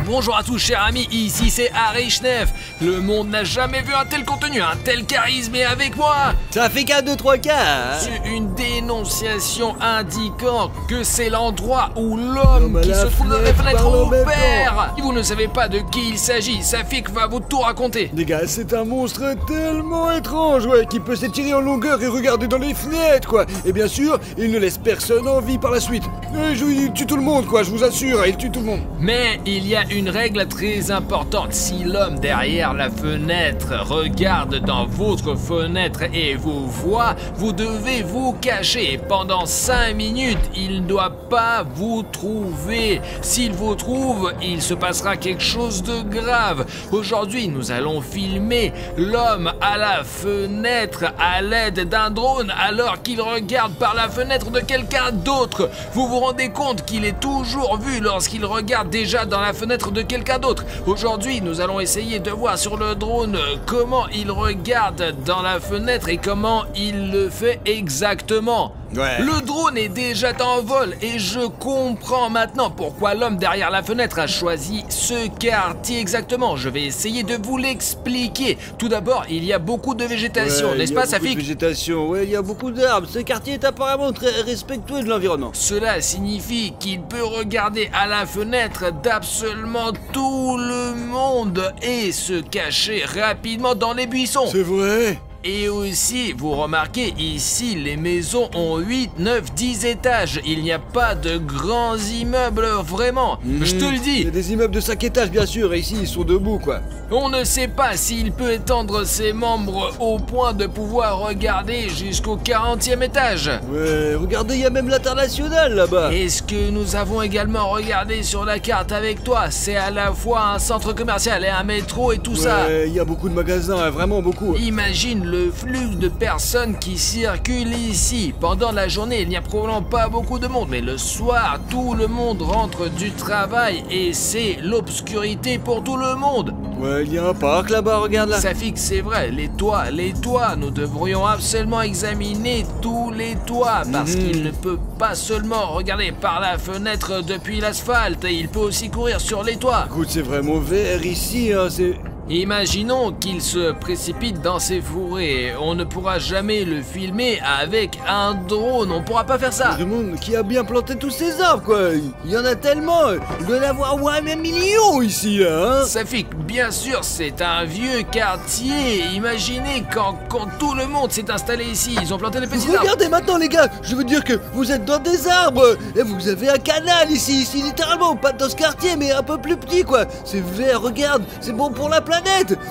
Bonjour à tous chers amis, ici c'est Harry Schnef. Le monde n'a jamais vu un tel contenu, un tel charisme et avec moi... Ça fait qu'un 2-3 cas Une dénonciation indiquant que c'est l'endroit où l'homme qui se trouve dans la fenêtre opère. Si vous ne savez pas de qui il s'agit, Safik va vous tout raconter. Les gars, c'est un monstre tellement étrange, ouais, qui peut s'étirer en longueur et regarder dans les fenêtres, quoi. Et bien sûr, il ne laisse personne en vie par la suite. Il tue tout le monde, quoi, je vous assure, il tue tout le monde. Mais il y a une règle très importante. Si l'homme derrière la fenêtre regarde dans votre fenêtre et vous voit, vous devez vous cacher. Pendant 5 minutes, il ne doit pas vous trouver. S'il vous trouve, il se passera quelque chose de grave. Aujourd'hui, nous allons filmer l'homme à la fenêtre à l'aide d'un drone alors qu'il regarde par la fenêtre de quelqu'un d'autre. Vous vous rendez compte qu'il est toujours vu lorsqu'il regarde déjà dans la fenêtre de quelqu'un d'autre. Aujourd'hui, nous allons essayer de voir sur le drone comment il regarde dans la fenêtre et comment il le fait exactement. Ouais. Le drone est déjà en vol et je comprends maintenant pourquoi l'homme derrière la fenêtre a choisi ce quartier exactement. Je vais essayer de vous l'expliquer. Tout d'abord, il y a beaucoup de végétation, n'est-ce pas, Safik? Végétation, ouais, il y a beaucoup d'arbres. Ce quartier est apparemment très respectueux de l'environnement. Cela signifie qu'il peut regarder à la fenêtre d'absolument tout le monde et se cacher rapidement dans les buissons. C'est vrai? Et aussi, vous remarquez, ici, les maisons ont 8, 9, 10 étages. Il n'y a pas de grands immeubles, vraiment. Je te le dis. Il y a des immeubles de 5 étages, bien sûr, et ici, ils sont debout, quoi. On ne sait pas s'il peut étendre ses membres au point de pouvoir regarder jusqu'au 40e étage. Ouais, regardez, il y a même l'international, là-bas. Et ce que nous avons également regardé sur la carte avec toi, c'est à la fois un centre commercial et un métro et tout ça. Ouais, il y a beaucoup de magasins, hein, vraiment beaucoup. Imagine le flux de personnes qui circulent ici. Pendant la journée, il n'y a probablement pas beaucoup de monde, mais le soir, tout le monde rentre du travail et c'est l'obscurité pour tout le monde. Ouais, il y a un parc là-bas, regarde là. Safik, c'est vrai, les toits, nous devrions absolument examiner tous les toits parce qu'il ne peut pas seulement regarder par la fenêtre depuis l'asphalte, il peut aussi courir sur les toits. Écoute, c'est vraiment vert ici, hein, c'est... Imaginons qu'il se précipite dans ces fourrés. On ne pourra jamais le filmer avec un drone. On pourra pas faire ça. Le monde qui a bien planté tous ces arbres, quoi. Il y en a tellement. Il doit y en avoir au moins 1 million ici, là, hein. Safik, bien sûr, c'est un vieux quartier. Imaginez quand tout le monde s'est installé ici. Ils ont planté les petits arbres. Regardez maintenant, les gars. Je veux dire que vous êtes dans des arbres. Et vous avez un canal ici, littéralement. Pas dans ce quartier, mais un peu plus petit, quoi. C'est vert, regarde. C'est bon pour la planète.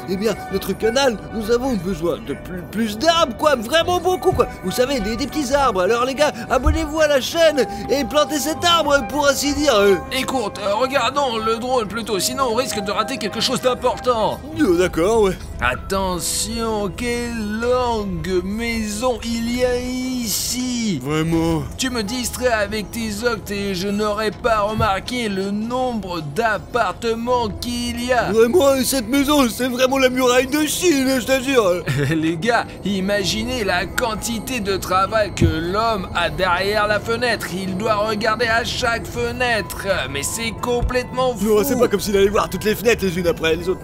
Eh bien, notre canal, nous avons besoin de plus d'arbres, quoi, vraiment beaucoup, quoi. Vous savez, des petits arbres. Alors, les gars, abonnez-vous à la chaîne et plantez cet arbre, pour ainsi dire. Écoute, regardons le drone plutôt, sinon on risque de rater quelque chose d'important. D'accord, ouais. Attention, quelle longue maison il y a ici. Vraiment. Tu me distrais avec tes octes et je n'aurais pas remarqué le nombre d'appartements qu'il y a. Vraiment, cette maison, c'est vraiment la muraille de Chine, je t'assure. Les gars, imaginez la quantité de travail que l'homme a derrière la fenêtre. Il doit regarder à chaque fenêtre. Mais c'est complètement fou. Non, c'est pas comme s'il allait voir toutes les fenêtres les unes après les autres.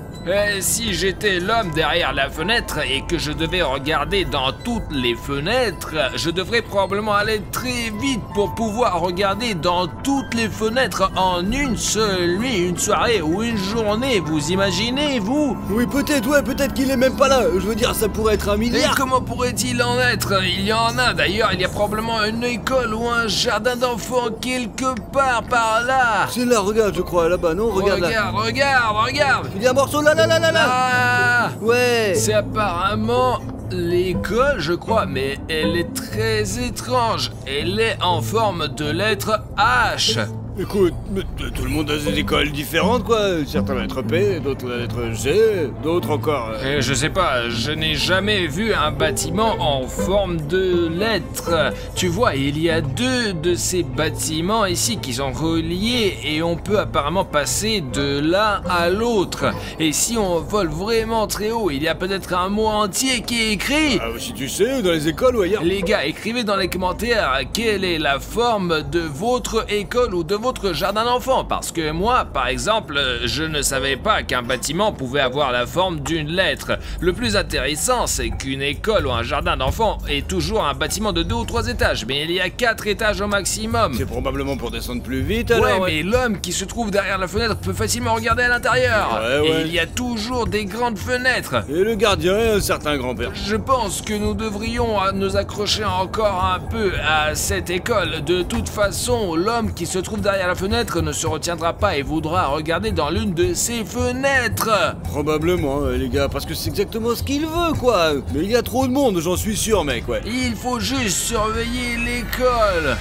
Si j'étais l'homme derrière la fenêtre et que je devais regarder dans toutes les fenêtres, je devrais probablement aller très vite pour pouvoir regarder dans toutes les fenêtres en une seule nuit, une soirée ou une journée. Vous imaginez, vous? Oui, peut-être, ouais, peut-être qu'il est même pas là. Je veux dire, ça pourrait être 1 milliard. Et comment pourrait-il en être? Il y en a d'ailleurs, il y a probablement une école ou un jardin d'enfants quelque part par là. C'est là, regarde, je crois, là-bas, non? Regarde là. Regarde. Il y a un morceau là. Ah, Ouais. c'est apparemment l'école, je crois, mais elle est très étrange. Elle est en forme de lettre H. Écoute, mais tout le monde a des écoles différentes, quoi. Certains la lettre P, d'autres la lettre G, d'autres encore... Je sais pas, je n'ai jamais vu un bâtiment en forme de lettre. Tu vois, il y a 2 de ces bâtiments ici qui sont reliés et on peut apparemment passer de l'un à l'autre. Et si on vole vraiment très haut, il y a peut-être un mot entier qui est écrit. Ah, si tu sais, dans les écoles ou ailleurs. Les gars, écrivez dans les commentaires quelle est la forme de votre école ou de votre votre jardin d'enfant, parce que moi, par exemple, je ne savais pas qu'un bâtiment pouvait avoir la forme d'une lettre. Le plus intéressant, c'est qu'une école ou un jardin d'enfant est toujours un bâtiment de 2 ou 3 étages, mais il y a 4 étages au maximum. C'est probablement pour descendre plus vite Ouais, alors. mais l'homme qui se trouve derrière la fenêtre peut facilement regarder à l'intérieur. Ouais. Et il y a toujours des grandes fenêtres. Et le gardien est un certain grand-père. Je pense que nous devrions nous accrocher encore un peu à cette école. De toute façon, l'homme qui se trouve derrière la fenêtre ne se retiendra pas et voudra regarder dans l'une de ces fenêtres. Probablement, les gars, parce que c'est exactement ce qu'il veut, quoi. Mais il y a trop de monde, j'en suis sûr, mec, ouais. Il faut juste surveiller l'école.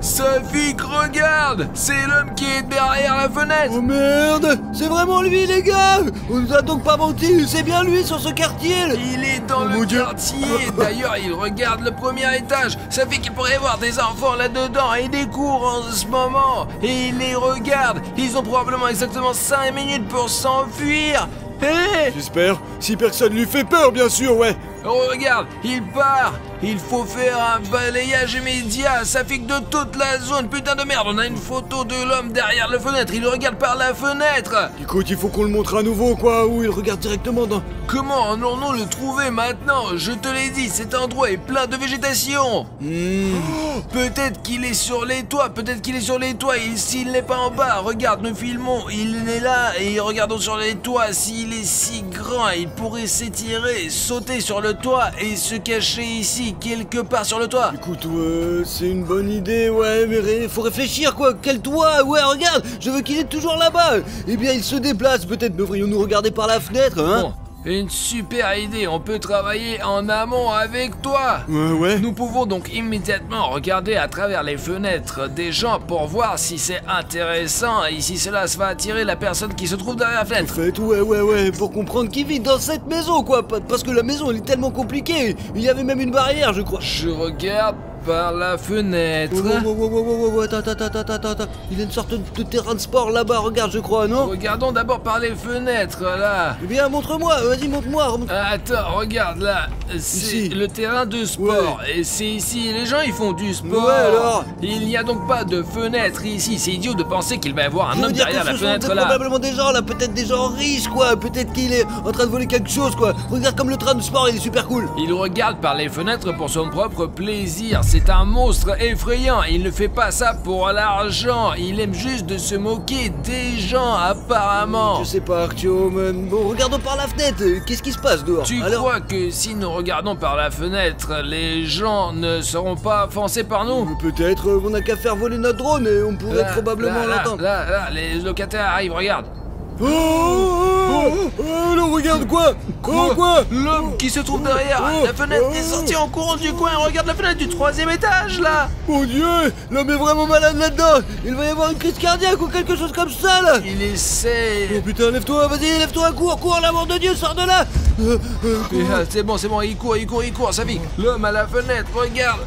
Safik, regarde! C'est l'homme qui est derrière la fenêtre! Oh merde! C'est vraiment lui, les gars! On nous a donc pas menti, c'est bien lui sur ce quartier! Il est dans mon le Dieu. quartier! D'ailleurs, il regarde le premier étage! Ça fait qu'il pourrait y avoir des enfants là-dedans et des cours en ce moment! Et il les regarde! Ils ont probablement exactement 5 minutes pour s'enfuir! Hé! J'espère, si personne lui fait peur, bien sûr, ouais! Regarde, il part! Il faut faire un balayage immédiat, ça fait que de toute la zone, putain de merde, on a une photo de l'homme derrière la fenêtre, il le regarde par la fenêtre. Écoute, il faut qu'on le montre à nouveau, quoi, où il regarde directement dans... Comment allons-nous le trouver maintenant? Je te l'ai dit, cet endroit est plein de végétation. Peut-être qu'il est sur les toits, et s'il n'est pas en bas, regarde, nous filmons, il est là, et regardons sur les toits, s'il est si grand, il pourrait s'étirer, sauter sur le toit et se cacher ici, quelque part sur le toit. Écoute, c'est une bonne idée, ouais, mais faut réfléchir, quoi. Quel toit? Ouais, regarde, je veux qu'il est toujours là-bas. Eh bien, il se déplace, peut-être devrions-nous regarder par la fenêtre, hein? Bon, une super idée, on peut travailler en amont avec toi. Ouais. Nous pouvons donc immédiatement regarder à travers les fenêtres des gens pour voir si c'est intéressant et si cela va attirer la personne qui se trouve derrière la En fenêtre. fait, ouais, pour comprendre qui vit dans cette maison, quoi. Parce que la maison, elle est tellement compliquée. Il y avait même une barrière, je crois. Je regarde par la fenêtre. Attends. Il y a une sorte de terrain de sport là-bas, regarde, je crois, non? Regardons d'abord par les fenêtres, là. Eh bien, montre-moi, vas-y, montre-moi. Attends, regarde là, c'est Ici. le terrain de sport. Et c'est ici, les gens ils font du sport. Ouais, alors? Il n'y a donc pas de fenêtre ici. C'est idiot de penser qu'il va y avoir un Je veux homme dire derrière que la ce sont fenêtre là. probablement des gens là, peut-être des gens riches, quoi. Peut-être qu'il est en train de voler quelque chose, quoi. Regarde comme le train de sport, il est super cool. Il regarde par les fenêtres pour son propre plaisir. C'est un monstre effrayant. Il ne fait pas ça pour l'argent. Il aime juste de se moquer des gens, apparemment. Je sais pas, Artyom. Bon, regardons par la fenêtre. Qu'est-ce qui se passe dehors? Tu Alors, crois que si nous regardons par la fenêtre, les gens ne seront pas offensés par nous? peut-être, on n'a qu'à faire voler notre drone et on pourrait probablement l'entendre. Là, les locataires arrivent, regarde. Non, regarde quoi? Quoi? L'homme qui se trouve derrière la fenêtre est sorti en courant du coin. Regarde la fenêtre du 3e étage, là. Mon Dieu, l'homme est vraiment malade là-dedans. Il va y avoir une crise cardiaque ou quelque chose comme ça, là. Il essaie. Oh putain, lève-toi, vas-y, lève-toi, cours, l'amour de Dieu, sors de là. C'est bon, il court, ça fait. L'homme à la fenêtre, regarde.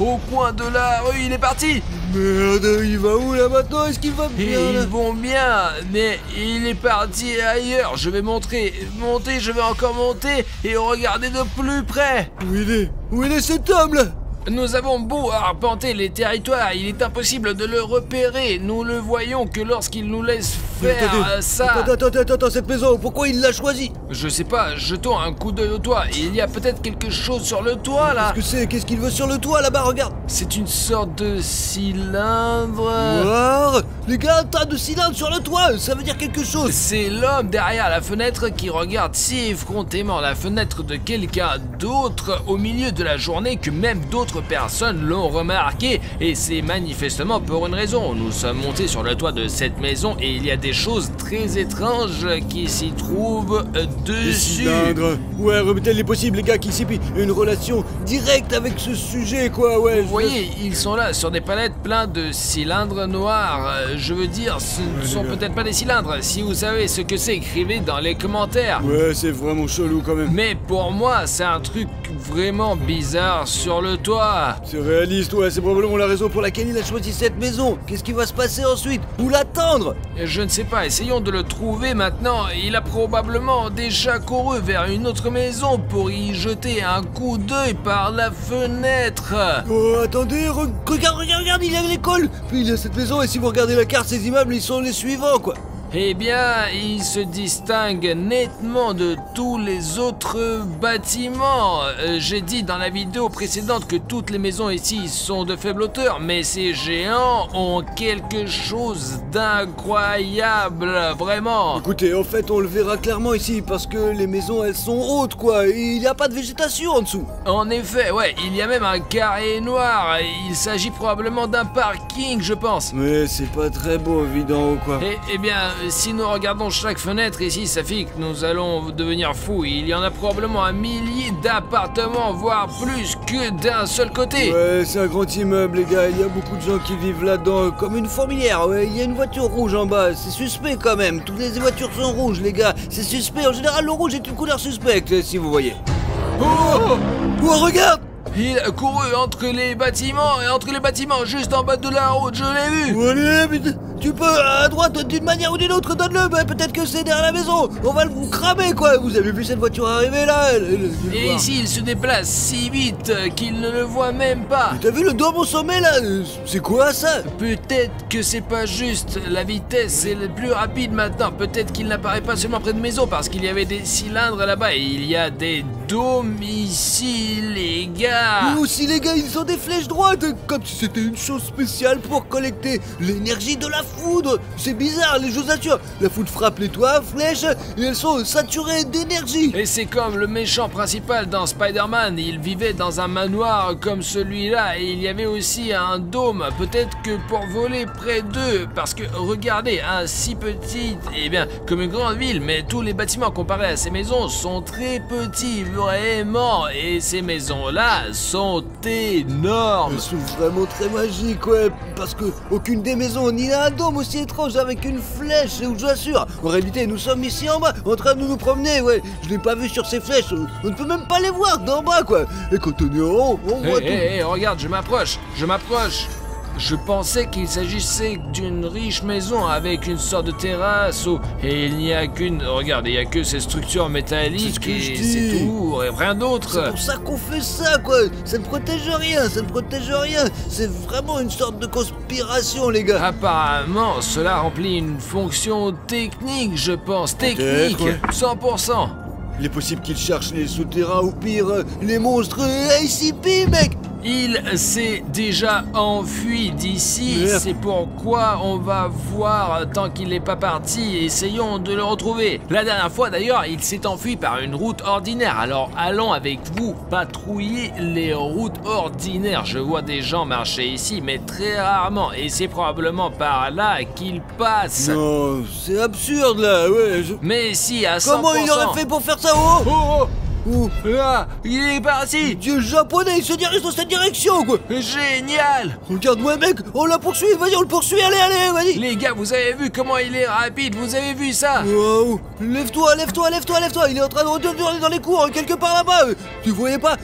Au coin de la rue, il est parti. Merde, il va où là maintenant? Est-ce qu'il va Et bien là? ils vont bien, mais il est parti ailleurs. Je vais monter, je vais encore monter et regarder de plus près. Où il est cet homme là? Nous avons beau arpenter les territoires, il est impossible de le repérer. Nous le voyons que lorsqu'il nous laisse faire ça. Attends, cette maison, pourquoi il l'a choisie? Je sais pas, jetons un coup d'œil au toit. Il y a peut-être quelque chose sur le toit là. Qu'est-ce qu'il veut sur le toit là-bas, regarde? C'est une sorte de cylindre. Voir, les gars, un tas de cylindres sur le toit, ça veut dire quelque chose. C'est l'homme derrière la fenêtre qui regarde si effrontément la fenêtre de quelqu'un d'autre au milieu de la journée que même d'autres personnes l'ont remarqué. Et c'est manifestement pour une raison. Nous sommes montés sur le toit de cette maison et il y a des choses très étranges qui s'y trouvent Des dessus. cylindres. Ouais, tel est possible, les gars, qu'il s'y plie une relation directe avec ce sujet, quoi, ouais. Vous voyez, ils sont là sur des palettes pleins de cylindres noirs. Je veux dire, ce ne sont peut-être pas des cylindres. Si vous savez ce que c'est, écrivez dans les commentaires. Ouais, c'est vraiment chelou quand même. Mais pour moi, c'est un truc vraiment bizarres sur le toit. C'est réaliste, ouais, c'est probablement la raison pour laquelle il a choisi cette maison. Qu'est-ce qui va se passer ensuite? Où l'attendre? Je ne sais pas, essayons de le trouver maintenant. Il a probablement déjà couru vers une autre maison pour y jeter un coup d'œil par la fenêtre. Oh, attendez, regarde, il y a l'école. Puis il y a cette maison, et si vous regardez la carte, ces immeubles, ils sont les suivants, quoi. Eh bien, il se distingue nettement de tous les autres bâtiments. J'ai dit dans la vidéo précédente que toutes les maisons ici sont de faible hauteur, mais ces géants ont quelque chose d'incroyable, vraiment. Écoutez, en fait, on le verra clairement ici, parce que les maisons, elles sont hautes, quoi, et il n'y a pas de végétation en dessous. En effet, ouais, il y a même un carré noir. Il s'agit probablement d'un parking, je pense. Mais c'est pas très beau, vu d'en haut, quoi. Eh bien, si nous regardons chaque fenêtre ici, ça fait que nous allons devenir fous. Il y en a probablement un millier d'appartements, voire plus que d'un seul côté. Ouais, c'est un grand immeuble, les gars. Il y a beaucoup de gens qui vivent là-dedans, comme une fourmilière. Ouais, il y a une voiture rouge en bas. C'est suspect quand même. Toutes les voitures sont rouges, les gars. C'est suspect. En général, le rouge est une couleur suspecte, si vous voyez. Oh, Oh, regarde! il a couru entre les bâtiments, juste en bas de la route, je l'ai vu. Allez, mais tu peux, à droite, d'une manière ou d'une autre, donne-le. Bah, peut-être que c'est derrière la maison. On va le cramer, quoi. Vous avez vu cette voiture arriver là? Et ici, il se déplace si vite qu'il ne le voit même pas. T'as vu le dôme au sommet là? C'est quoi ça? Peut-être que c'est pas juste, la vitesse est le plus rapide maintenant. Peut-être qu'il n'apparaît pas seulement près de maison parce qu'il y avait des cylindres là-bas et il y a des dômes ici, les gars. Nous aussi, les gars, ils ont des flèches droites, comme si c'était une chose spéciale pour collecter l'énergie de la foudre. C'est bizarre, les osatures. La foudre frappe les toits, flèches, et elles sont saturées d'énergie. Et c'est comme le méchant principal dans Spider-Man, il vivait dans un manoir comme celui-là et il y avait aussi un dôme, peut-être que pour voler près d'eux, parce que regardez, un si petit, eh bien, comme une grande ville, mais tous les bâtiments comparés à ces maisons sont très petits, vraiment, et ces maisons-là sont énormes. Elles sont vraiment très magiques, ouais, parce que aucune des maisons n'y a un dôme aussi étrange avec une flèche, je vous assure. En réalité, nous sommes ici en bas, en train de nous promener, ouais. Je l'ai pas vu sur ces flèches, on ne peut même pas les voir d'en bas, quoi. Et quand on est en haut, on voit tout. Regarde, je m'approche. Je pensais qu'il s'agissait d'une riche maison avec une sorte de terrasse et il n'y a qu'une... Regarde, il n'y a que ces structures métalliques et c'est tout, et rien d'autre. C'est pour ça qu'on fait ça, quoi. Ça ne protège rien, C'est vraiment une sorte de conspiration, les gars. Apparemment, cela remplit une fonction technique, je pense. Technique, ouais. 100%. Il est possible qu'ils cherchent les souterrains ou pire, les monstres ACP, mec. Il s'est déjà enfui d'ici, Merde. c'est pourquoi on va voir tant qu'il n'est pas parti, essayons de le retrouver. La dernière fois d'ailleurs, il s'est enfui par une route ordinaire, alors allons avec vous patrouiller les routes ordinaires. Je vois des gens marcher ici, mais très rarement, et c'est probablement par là qu'ils passent. Non, c'est absurde là, ouais. Mais si, à 100%. Comment il aurait fait pour faire ça? Oh, Oh, là, il est parti. Dieu japonais, il se dirige dans cette direction, quoi. Génial. Regarde-moi, mec, on la poursuit, vas-y, on le poursuit, allez, vas-y. Les gars, vous avez vu comment il est rapide, vous avez vu ça? Wow, lève-toi, il est en train de retourner dans les cours, quelque part là-bas. Tu voyais pas?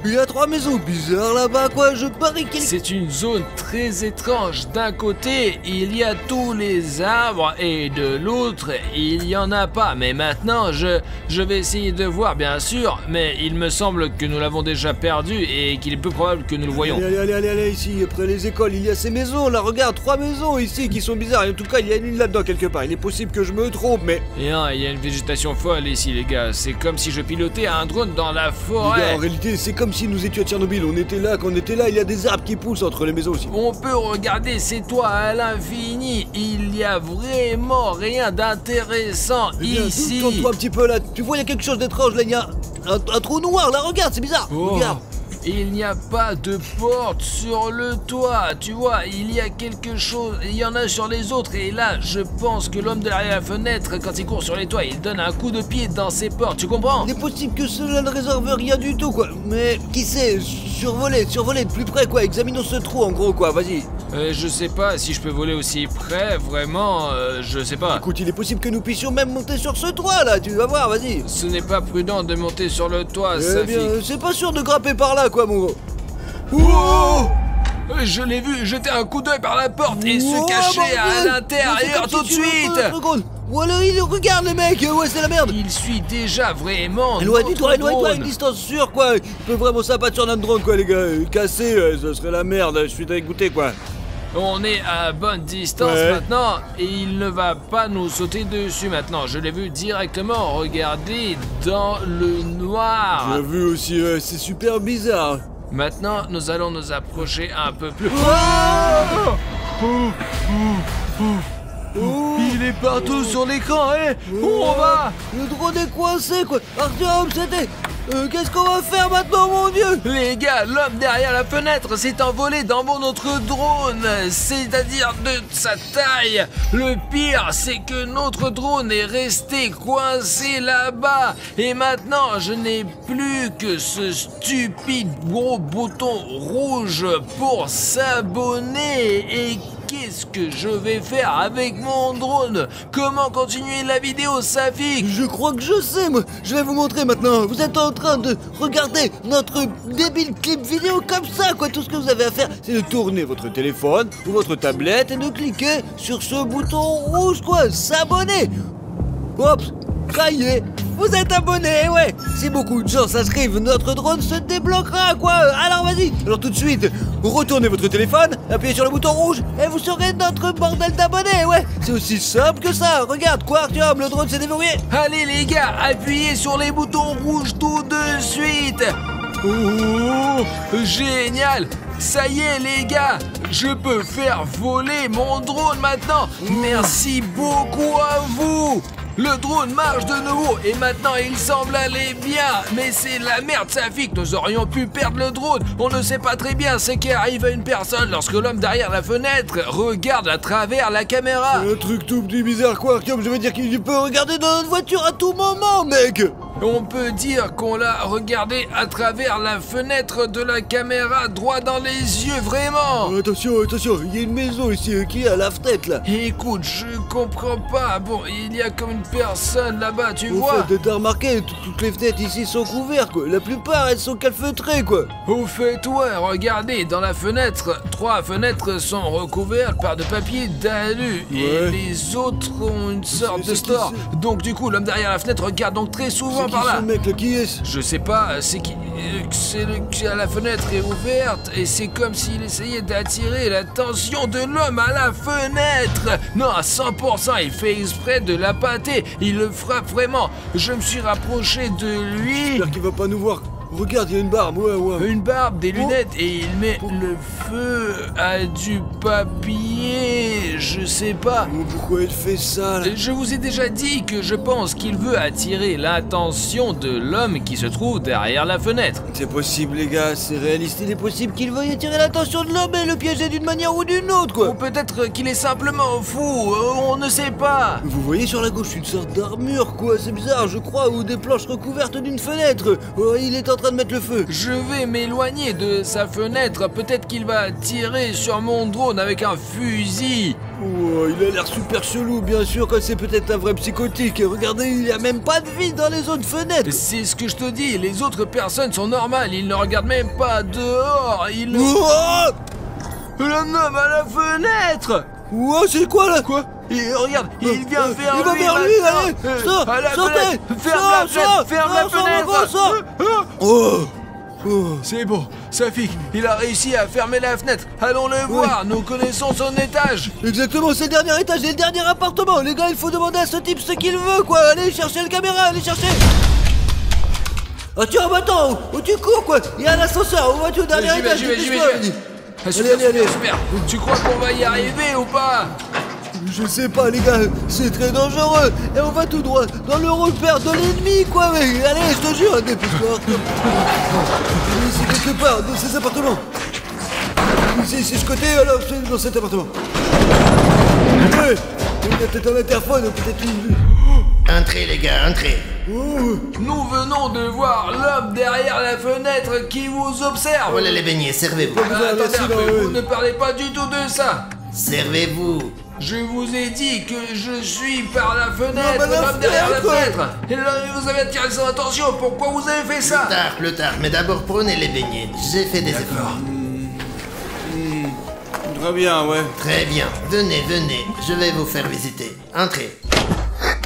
Il y a 3 maisons bizarres là-bas, quoi, je parie qu'il... C'est une zone très étrange. D'un côté, il y a tous les arbres et de l'autre, il y en a pas. Mais maintenant, je vais essayer de voir, bien sûr, mais il me semble que nous l'avons déjà perdu et qu'il est peu probable que nous le voyons. Allez, ici, après les écoles, il y a ces maisons, là, regarde, 3 maisons ici qui sont bizarres. Et en tout cas, il y a une là-dedans quelque part. Il est possible que je me trompe, mais... Et non, il y a une végétation folle ici, les gars. C'est comme si je pilotais un drone dans la Les forêt. gars, en réalité, c'est comme si nous étions à Tchernobyl. On était là, quand on était là, il y a des arbres qui poussent entre les maisons aussi. On peut regarder ces toits à l'infini. Il n'y a vraiment rien d'intéressant Eh bien, ici. tourne-toi un petit peu là. Tu vois, il y a quelque chose d'étrange là. Il y a un trou noir là. Regarde, c'est bizarre. Oh, Regarde. il n'y a pas de porte sur le toit. Tu vois, il y a quelque chose. Il y en a sur les autres. Et là, je pense que l'homme derrière la fenêtre, quand il court sur les toits, il donne un coup de pied dans ses portes. Tu comprends? Il est possible que cela ne réserve rien du tout, quoi. Mais qui sait, survoler de plus près, quoi. Examinons ce trou, en gros, quoi. Vas-y. Je sais pas si je peux voler aussi près, vraiment, je sais pas. Écoute, il est possible que nous puissions même monter sur ce toit là, tu vas voir, vas-y. Ce n'est pas prudent de monter sur le toit, Eh Safik. bien, c'est pas sûr de grimper par là, quoi, mon gros. Wow! Je l'ai vu jeter un coup d'œil par la porte et se Oh, cacher à bordel. l'intérieur C'est tout comme de si tu veux suite. prendre 30 secondes. Ou alors il regarde les mecs, ouais c'est la merde. Il suit déjà vraiment Éloigne-toi, notre éloigne-toi à une drone. distance sûre quoi. Il peut vraiment s'abattre sur notre drone quoi les gars. Cassé, ça serait la merde, je suis dégoûté quoi. On est à bonne distance Ouais. maintenant et il ne va pas nous sauter dessus maintenant. Je l'ai vu directement regarder dans le noir. J'ai vu aussi, c'est super bizarre. Maintenant, nous allons nous approcher un peu plus. Oh, Il est partout sur l'écran, hein. Où on va? Le drone est coincé quoi. Artyom, c'était... qu'est-ce qu'on va faire maintenant mon dieu? Les gars, l'homme derrière la fenêtre s'est envolé dans notre drone, c'est-à-dire de sa taille. Le pire, c'est que notre drone est resté coincé là-bas. Et maintenant, je n'ai plus que ce stupide gros bouton rouge pour s'abonner. Et qu'est-ce que je vais faire avec mon drone? Comment continuer la vidéo, Safik? Je crois que je sais moi. Je vais vous montrer maintenant. Vous êtes en train de regarder notre débile clip vidéo comme ça quoi. Tout ce que vous avez à faire, c'est de tourner votre téléphone ou votre tablette et de cliquer sur ce bouton rouge quoi. S'abonner. Hop, ça y est, vous êtes abonné, ouais. Si beaucoup de gens s'inscrivent, notre drone se débloquera, quoi. Alors vas-y. Alors tout de suite, retournez votre téléphone, appuyez sur le bouton rouge et vous serez notre bordel d'abonnés, ouais. C'est aussi simple que ça. Regarde, quoi, Artyom, le drone s'est déverrouillé. Allez les gars, appuyez sur les boutons rouges tout de suite. Oh, génial. Ça y est les gars, je peux faire voler mon drone maintenant. Merci beaucoup à vous. Le drone marche de nouveau et maintenant il semble aller bien. Mais c'est la merde, Safik, nous aurions pu perdre le drone. On ne sait pas très bien ce qui arrive à une personne lorsque l'homme derrière la fenêtre regarde à travers la caméra. Un truc tout petit bizarre, quoi, Artyom. Je veux dire qu'il peut regarder dans notre voiture à tout moment, mec. On peut dire qu'on l'a regardé à travers la fenêtre de la caméra, droit dans les yeux, vraiment. Attention, attention, il y a une maison ici qui est à la fenêtre, là. Écoute, je comprends pas. Bon, il y a comme une personne là-bas, tu Au vois. fait, t'as remarqué, toutes les fenêtres ici sont couvertes, quoi. La plupart, elles sont calfeutrées, quoi. Au fait, ouais, regardez, dans la fenêtre, 3 fenêtres sont recouvertes par de papier d'alu et Ouais. les autres ont une sorte C'est de qui, store. Donc du coup, l'homme derrière la fenêtre regarde donc très souvent C'est qui par là. ce mec, là? Qui est-ce? Je sais pas, c'est qui, la fenêtre est ouverte et c'est comme s'il essayait d'attirer l'attention de l'homme à la fenêtre. Non, à 100%, il fait exprès de la pâter. Il le frappe vraiment. Je me suis rapproché de lui. J'espère qu'il va pas nous voir. Regarde, il y a une barbe, ouais. Une barbe, des lunettes et il met le feu à du papier. Je sais pas. Oh, pourquoi il fait ça, là? Je vous ai déjà dit que je pense qu'il veut attirer l'attention de l'homme qui se trouve derrière la fenêtre. C'est possible, les gars, c'est réaliste. Il est possible qu'il veuille attirer l'attention de l'homme et le piéger d'une manière ou d'une autre, Ou quoi. peut-être qu'il est simplement fou, on ne sait pas. Vous voyez sur la gauche une sorte d'armure, quoi. C'est bizarre, je crois, ou des planches recouvertes d'une fenêtre. Oh, il est en train de mettre le feu. Je vais m'éloigner de sa fenêtre, peut-être qu'il va tirer sur mon drone avec un fusil. Oh, il a l'air super chelou, bien sûr, que c'est peut-être un vrai psychotique. Regardez, il n'y a même pas de vie dans les autres fenêtres. C'est ce que je te dis, les autres personnes sont normales, ils ne regardent même pas dehors, ils... Oh, L'homme à la fenêtre. oh, c'est quoi là? Quoi? Regarde, il vient vers Il va lui vers lui, maintenant. allez, sors, À la sortez, fenêtre. Ferme sors, la fenêtre, sors, ferme sors, la sors, mon fenêtre. gros, sors. Oh, oh. C'est bon, Safik, il a réussi à fermer la fenêtre. Allons le voir, nous connaissons son étage. Exactement, c'est le dernier étage et le dernier appartement. Les gars, il faut demander à ce type ce qu'il veut, quoi. Allez chercher le caméra, allez chercher. Ah tiens, attends, où tu cours, quoi? Il y a un ascenseur, on va au dernier J'y vais, étage. j'y vais, dépêche-toi, vas-y. Super, allez. super. Tu crois qu'on va y arriver ou pas? Je sais pas, les gars, c'est très dangereux. Et on va tout droit dans le repère de l'ennemi, quoi. Mais allez, je te jure, dépêche-toi. Il est ici quelque part, dans ces appartements. Ici, ce côté, alors, c'est dans cet appartement. Ouais, il y a peut-être un interphone, peut-être une... Entrez les gars, entrez. Nous venons de voir l'homme derrière la fenêtre qui vous observe. Voilà les beignets, servez-vous. Attendez un peu, vous ne parlez pas du tout de ça. Servez-vous. Je vous ai dit que je suis par la fenêtre, Non, mais la l'homme derrière la fenêtre. fenêtre. Et là, vous avez attiré son attention. Pourquoi vous avez fait ça? Plus tard, mais d'abord prenez les beignets. J'ai fait des efforts. Très bien, ouais. Très bien, venez, je vais vous faire visiter. Entrez.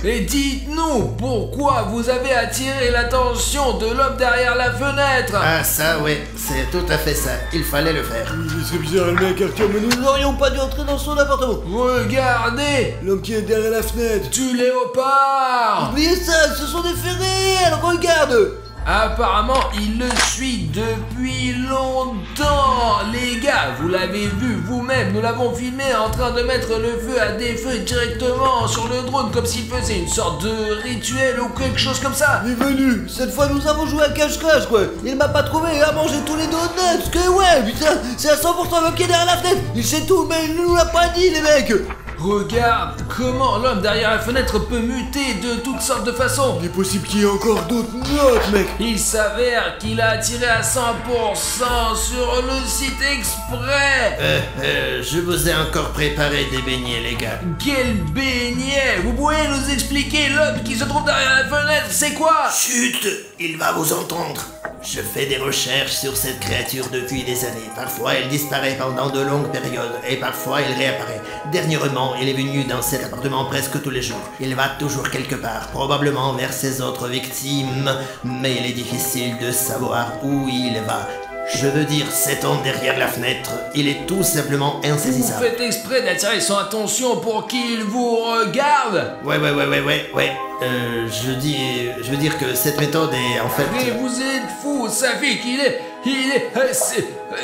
Et dites-nous, pourquoi vous avez attiré l'attention de l'homme derrière la fenêtre? Ah ça, ouais, c'est tout à fait ça. Il fallait le faire. C'est bizarre le mec, Arthur, mais nous n'aurions pas dû entrer dans son appartement. Regardez, L'homme qui est derrière la fenêtre. du léopard. Oubliez ça, ce sont des faits réels, regarde. Apparemment, il le suit depuis longtemps. Les gars, vous l'avez vu vous-même, nous l'avons filmé en train de mettre le feu à des feux directement sur le drone comme s'il faisait une sorte de rituel ou quelque chose comme ça. Il est venu, cette fois nous avons joué à cache-cache quoi. Il m'a pas trouvé et a mangé tous les donuts. Que ouais, putain, c'est à 100% l'homme qui est derrière la fenêtre. Il sait tout, mais il nous l'a pas dit les mecs. Regarde comment l'homme derrière la fenêtre peut muter de toutes sortes de façons. Il est possible qu'il y ait encore d'autres notes, mec. Il s'avère qu'il a attiré à 100% sur le site exprès. Je vous ai encore préparé des beignets, les gars. Quel beignet! Vous pouvez nous expliquer l'homme qui se trouve derrière la fenêtre, c'est quoi? Chut, il va vous entendre. Je fais des recherches sur cette créature depuis des années. Parfois, elle disparaît pendant de longues périodes et parfois, elle réapparaît. Dernièrement, il est venu dans cet appartement presque tous les jours. Il va toujours quelque part, probablement vers ses autres victimes, mais il est difficile de savoir où il va. Je veux dire, cet homme derrière la fenêtre, il est tout simplement Vous insaisissable. faites exprès d'attirer son attention pour qu'il vous regarde? Ouais. Je veux dire que cette méthode est en fait... Mais vous êtes fou, Safik,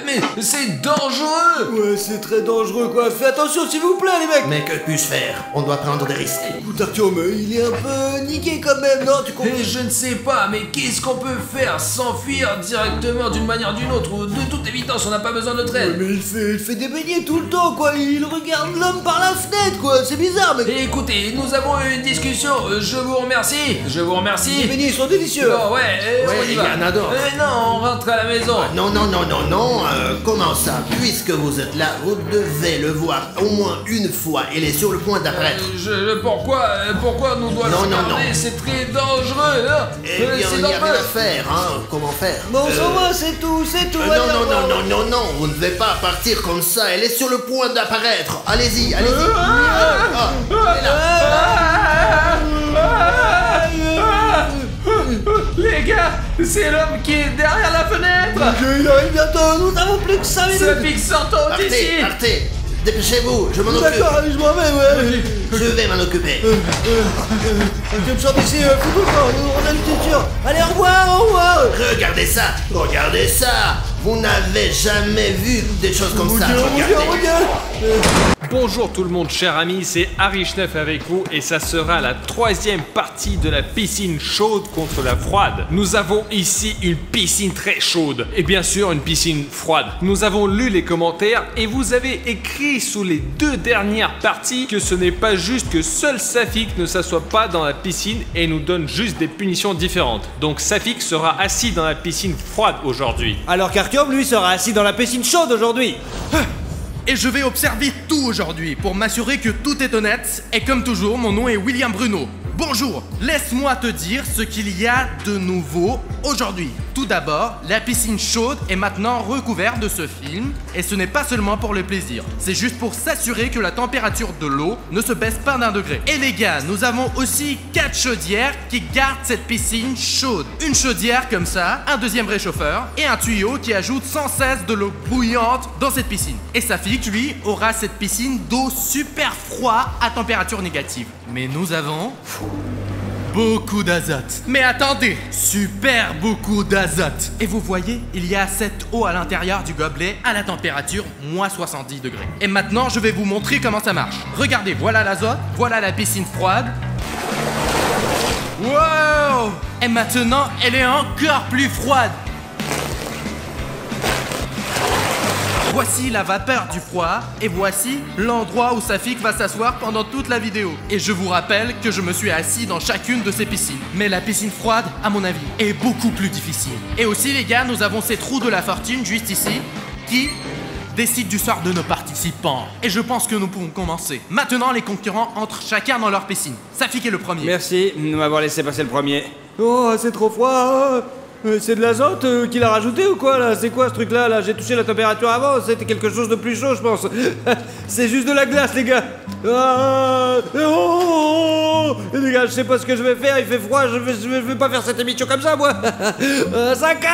mais c'est dangereux! Ouais, c'est très dangereux quoi. Fais attention s'il vous plaît les mecs. Mais que puis-je faire? On doit prendre des risques. Écoute Arthur, mais il est un peu niqué quand même, non? Tu comprends? Et je ne sais pas, mais qu'est-ce qu'on peut faire? S'enfuir directement d'une manière ou d'une autre? De toute évidence, on n'a pas besoin de notre aide. Mais il fait des beignets tout le temps quoi. Il regarde l'homme par la fenêtre quoi. C'est bizarre mec. Et écoutez, nous avons eu une discussion, je vous remercie. Les beignets sont délicieux. Bon, ouais, on y il va. y en a d'autres. Non, on rentre à la maison. Non, comment ça? Puisque vous êtes là, vous devez le voir au moins une fois. Il est sur le point d'apparaître. Pourquoi nous doit Non, regarder? C'est très dangereux, hein. Eh bien, C'est il n'y a rien dangereux. à faire, hein. Comment faire? Bon, ça va, c'est tout. Allez, au revoir. Non, vous ne devez pas partir comme ça. Elle est sur le point d'apparaître. Allez-y. Ah, elle est là. Les gars, c'est l'homme qui est derrière la fenêtre. Il arrive bientôt, nous n'avons plus que 5 minutes. Safik, sortons d'ici. Partez. Dépêchez-vous, je m'en occupe. D'accord, allez, je m'en vais, ouais. Je vais m'en occuper. Tu me sors d'ici, fous-toi le camp, on a le futur. Allez, au revoir. Regardez ça. Vous n'avez jamais vu des choses comme ça. Regardez. Bonjour tout le monde, chers amis, c'est Harry9 avec vous et ça sera la troisième partie de la piscine chaude contre la froide. Nous avons ici une piscine très chaude et bien sûr une piscine froide. Nous avons lu les commentaires et vous avez écrit sous les deux dernières parties que ce n'est pas juste que seul Safik ne s'assoit pas dans la piscine et nous donne juste des punitions différentes. Donc Safik sera assis dans la piscine froide aujourd'hui. Alors qu'Artyom, lui, sera assis dans la piscine chaude aujourd'hui. Et je vais observer tout aujourd'hui pour m'assurer que tout est honnête. Et comme toujours, mon nom est William Bruno. Bonjour, laisse-moi te dire ce qu'il y a de nouveau aujourd'hui. Tout d'abord, la piscine chaude est maintenant recouverte de ce film. Et ce n'est pas seulement pour le plaisir. C'est juste pour s'assurer que la température de l'eau ne se baisse pas d'1 degré. Et les gars, nous avons aussi 4 chaudières qui gardent cette piscine chaude. Une chaudière comme ça, un deuxième réchauffeur et un tuyau qui ajoute sans cesse de l'eau bouillante dans cette piscine. Et Safik, lui, aura cette piscine d'eau super froide à température négative. Mais nous avons beaucoup d'azote. Mais attendez, super beaucoup d'azote. Et vous voyez, il y a cette eau à l'intérieur du gobelet à la température moins 70 degrés. Et maintenant, je vais vous montrer comment ça marche. Regardez, voilà l'azote, voilà la piscine froide. Wow! Et maintenant, elle est encore plus froide. Voici la vapeur du froid et voici l'endroit où Safik va s'asseoir pendant toute la vidéo. Et je vous rappelle que je me suis assis dans chacune de ces piscines. Mais la piscine froide, à mon avis, est beaucoup plus difficile. Et aussi les gars, nous avons ces trous de la fortune juste ici qui décident du sort de nos participants. Et je pense que nous pouvons commencer. Maintenant, les concurrents entrent chacun dans leur piscine. Safik est le premier. Merci de m'avoir laissé passer le premier. Oh, c'est trop froid. C'est de l'azote qu'il a rajouté ou quoi là? C'est quoi ce truc là? J'ai touché la température avant, c'était quelque chose de plus chaud je pense. C'est juste de la glace les gars. Les gars, je sais pas ce que je vais faire, il fait froid, je vais pas faire cette émission comme ça moi. Ça caille.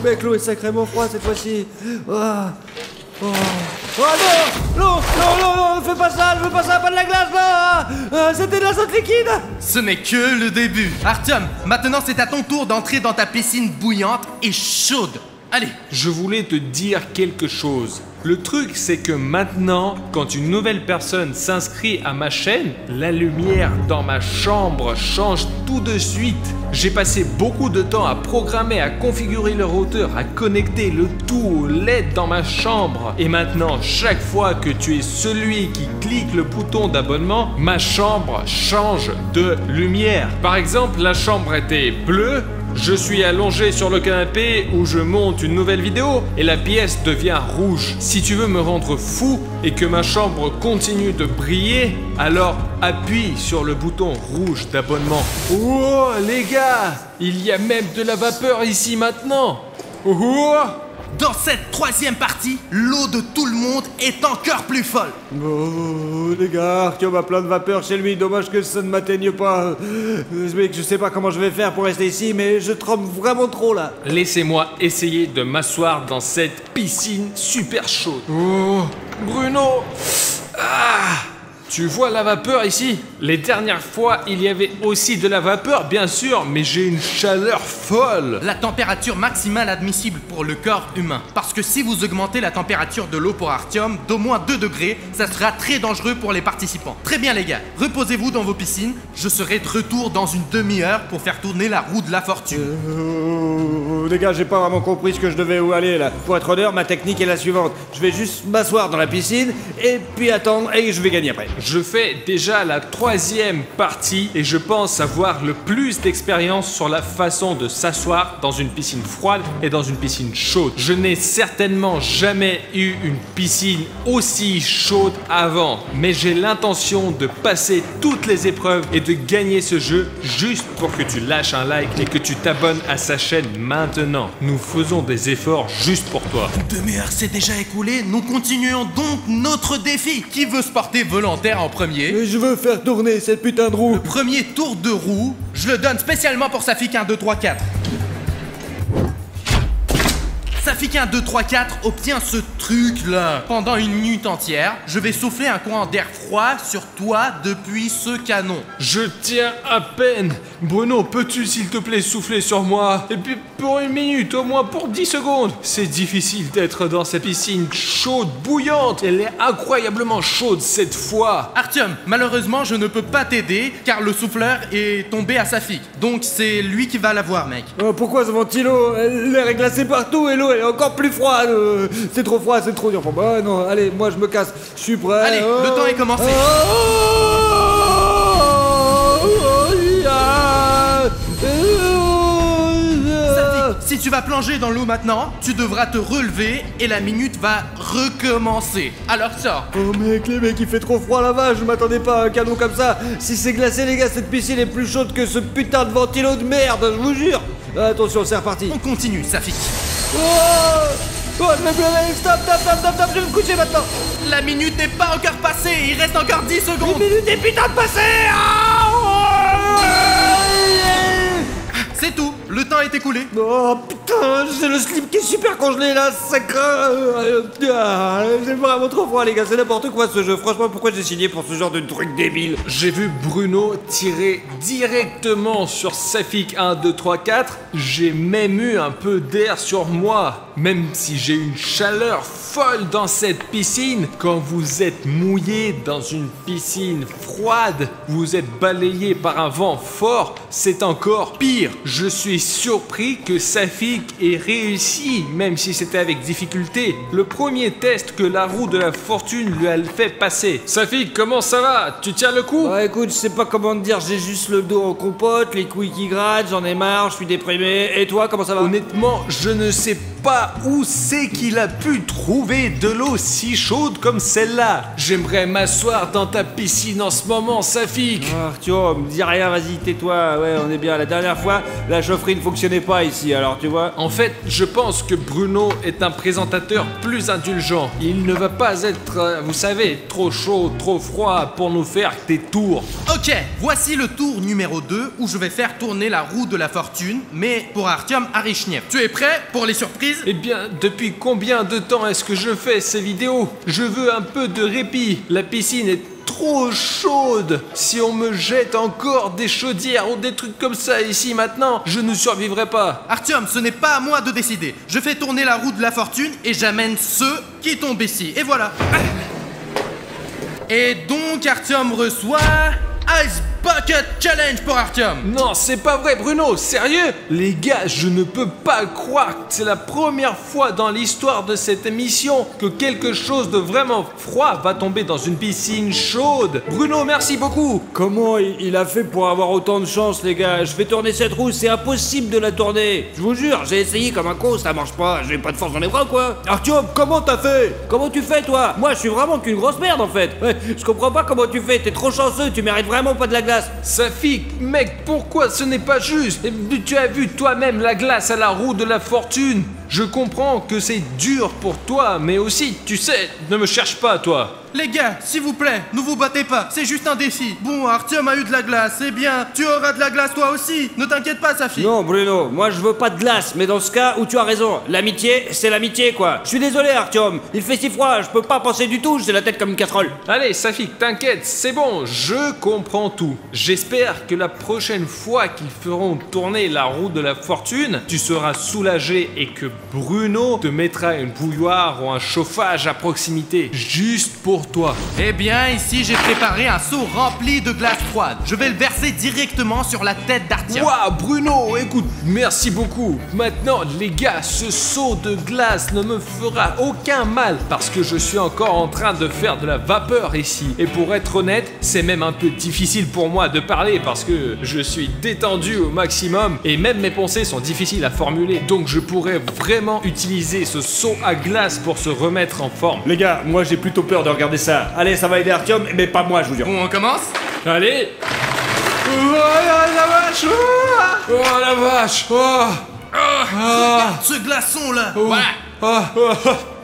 Mec, l'eau est sacrément froide cette fois-ci. Oh non, fais pas ça, je veux pas ça, pas de la glace là. C'était de l'azote liquide. Ce n'est que le début. Artyom, maintenant c'est à ton tour d'entrer dans ta piscine bouillante et chaude. Allez. Je voulais te dire quelque chose. Le truc, c'est que maintenant, quand une nouvelle personne s'inscrit à ma chaîne, la lumière dans ma chambre change tout de suite. J'ai passé beaucoup de temps à programmer, à configurer le routeur, à connecter le tout au LED dans ma chambre. Et maintenant, chaque fois que tu es celui qui clique le bouton d'abonnement, ma chambre change de lumière. Par exemple, la chambre était bleue. Je suis allongé sur le canapé où je monte une nouvelle vidéo et la pièce devient rouge. Si tu veux me rendre fou et que ma chambre continue de briller, alors appuie sur le bouton rouge d'abonnement. Oh les gars, il y a même de la vapeur ici maintenant. Oh. Dans cette troisième partie, l'eau de tout le monde est encore plus folle. Oh les gars, Artyom a plein de vapeur chez lui, dommage que ça ne m'atteigne pas. Mec, je sais pas comment je vais faire pour rester ici, mais je tremble vraiment trop là. Laissez-moi essayer de m'asseoir dans cette piscine super chaude. Oh, Bruno. Tu vois la vapeur ici? Les dernières fois, il y avait aussi de la vapeur, bien sûr, mais j'ai une chaleur folle. La température maximale admissible pour le corps humain. Parce que si vous augmentez la température de l'eau pour Artyom d'au moins 2 degrés, ça sera très dangereux pour les participants. Très bien les gars, reposez-vous dans vos piscines. Je serai de retour dans une demi-heure pour faire tourner la roue de la fortune. Les gars, j'ai pas vraiment compris ce que je devais où aller là. Pour être honneur, ma technique est la suivante. Je vais juste m'asseoir dans la piscine et puis attendre et je vais gagner après. Je fais déjà la 3e partie et je pense avoir le plus d'expérience sur la façon de s'asseoir dans une piscine froide et dans une piscine chaude. Je n'ai certainement jamais eu une piscine aussi chaude avant, mais j'ai l'intention de passer toutes les épreuves et de gagner ce jeu juste pour que tu lâches un like et que tu t'abonnes à sa chaîne maintenant. Nous faisons des efforts juste pour toi. Une demi-heure s'est déjà écoulée, nous continuons donc notre défi. Qui veut se porter volontaire en premier? Je veux faire tourner cette putain de roue. Le premier tour de roue, je le donne spécialement pour Safik 1, 2, 3, 4. Safik 1, 2, 3, 4 obtient ce truc là. Pendant une minute entière, je vais souffler un courant d'air froid sur toi depuis ce canon. Je tiens à peine. Bruno, peux-tu s'il te plaît souffler sur moi? Et puis pour une minute, au moins pour 10 secondes. C'est difficile d'être dans cette piscine chaude, bouillante. Elle est incroyablement chaude cette fois. Artyom, malheureusement, je ne peux pas t'aider car le souffleur est tombé à Safik. Donc c'est lui qui va l'avoir, mec. Pourquoi ce ventilo? L'air est glacé partout et l'eau elle est encore plus froide. C'est trop froid, c'est trop dur pour moi. Non, allez, moi je me casse. Je suis prêt. Allez, le temps est commencé. Si tu vas plonger dans l'eau maintenant, tu devras te relever et la minute va recommencer. Alors sors. Oh mec, les mecs, il fait trop froid là-bas, je m'attendais pas à un canon comme ça. Si c'est glacé les gars, cette piscine est plus chaude que ce putain de ventilo de merde, je vous jure. Attention, c'est reparti. On continue, Safik. Oh, je me pleurais, stop, je vais me coucher maintenant. La minute n'est pas encore passée, il reste encore 10 secondes. Une minute est putain de passée. C'est tout, le temps est écoulé. Oh putain, j'ai le slip qui est super congelé là, ça craint. C'est vraiment trop froid les gars, c'est n'importe quoi ce jeu. Franchement, pourquoi j'ai signé pour ce genre de truc débile? J'ai vu Bruno tirer directement sur Safik 1, 2, 3, 4. J'ai même eu un peu d'air sur moi. Même si j'ai une chaleur folle dans cette piscine, quand vous êtes mouillé dans une piscine froide, vous êtes balayé par un vent fort, c'est encore pire. Je suis surpris que Safik ait réussi réussi, même si c'était avec difficulté, le premier test que la roue de la fortune lui a fait passer. Safik, comment ça va? Tu tiens le coup? Bah écoute, je sais pas comment te dire, j'ai juste le dos en compote, les couilles qui grattent, j'en ai marre, je suis déprimé. Et toi, comment ça va? Honnêtement, je ne sais pas où c'est qu'il a pu trouver de l'eau si chaude comme celle-là. J'aimerais m'asseoir dans ta piscine en ce moment, Safik. Artyom, me dis rien, vas-y, tais-toi. Ouais, on est bien. La dernière fois, la chaufferie ne fonctionnait pas ici, alors tu vois. En fait, je pense que Bruno est un présentateur plus indulgent. Il ne va pas être, vous savez, trop chaud, trop froid pour nous faire des tours. Ok, voici le tour numéro 2 où je vais faire tourner la roue de la fortune, mais pour Artyom Arishnev. Tu es prêt pour les surprises? Eh bien, depuis combien de temps est-ce que je fais ces vidéos? Je veux un peu de répit. La piscine est trop chaude. Si on me jette encore des chaudières ou des trucs comme ça ici maintenant, je ne survivrai pas. Artyom, ce n'est pas à moi de décider. Je fais tourner la roue de la fortune et j'amène ceux qui tombent ici. Et voilà. Et donc Artyom reçoit Ice Bucket Challenge pour Artyom. Non, c'est pas vrai, Bruno, sérieux? Les gars, je ne peux pas croire que c'est la première fois dans l'histoire de cette émission que quelque chose de vraiment froid va tomber dans une piscine chaude. Bruno, merci beaucoup. Comment il a fait pour avoir autant de chance, les gars? Je fais tourner cette roue, c'est impossible de la tourner. Je vous jure, j'ai essayé comme un con, ça marche pas. J'ai pas de force dans les bras, quoi. Artyom, comment t'as fait? Comment tu fais, toi? Moi, je suis vraiment qu'une grosse merde, en fait. Ouais, je comprends pas comment tu fais. T'es trop chanceux, tu mérites vraiment pas de la glace. Safik, mec, pourquoi ce n'est pas juste? Tu as vu toi-même la glace à la roue de la fortune. Je comprends que c'est dur pour toi, mais aussi, tu sais, ne me cherche pas, toi. Les gars, s'il vous plaît, ne vous battez pas, c'est juste un défi. Bon, Artyom a eu de la glace, eh bien, tu auras de la glace toi aussi. Ne t'inquiète pas, Safik. Non, Bruno, moi je veux pas de glace, mais dans ce cas où tu as raison, l'amitié, c'est l'amitié, quoi. Je suis désolé, Artyom, il fait si froid, je peux pas penser du tout, j'ai la tête comme une casserole. Allez, Safik, t'inquiète, c'est bon, je comprends tout. J'espère que la prochaine fois qu'ils feront tourner la roue de la fortune, tu seras soulagé et que Bruno te mettra une bouilloire ou un chauffage à proximité, juste pour toi. Eh bien, ici, j'ai préparé un seau rempli de glace froide. Je vais le verser directement sur la tête d'Artyom. Waouh, Bruno, écoute, merci beaucoup. Maintenant, les gars, ce seau de glace ne me fera aucun mal parce que je suis encore en train de faire de la vapeur ici. Et pour être honnête, c'est même un peu difficile pour moi de parler parce que je suis détendu au maximum et même mes pensées sont difficiles à formuler. Donc je pourrais vraiment utiliser ce seau à glace pour se remettre en forme. Les gars, moi j'ai plutôt peur de regarder ça. Allez, ça va aider Artyom, mais pas moi, je vous jure. Bon, on commence? Allez. Oh la vache. Oh la vache. Oh. Regarde ce glaçon là. Voilà.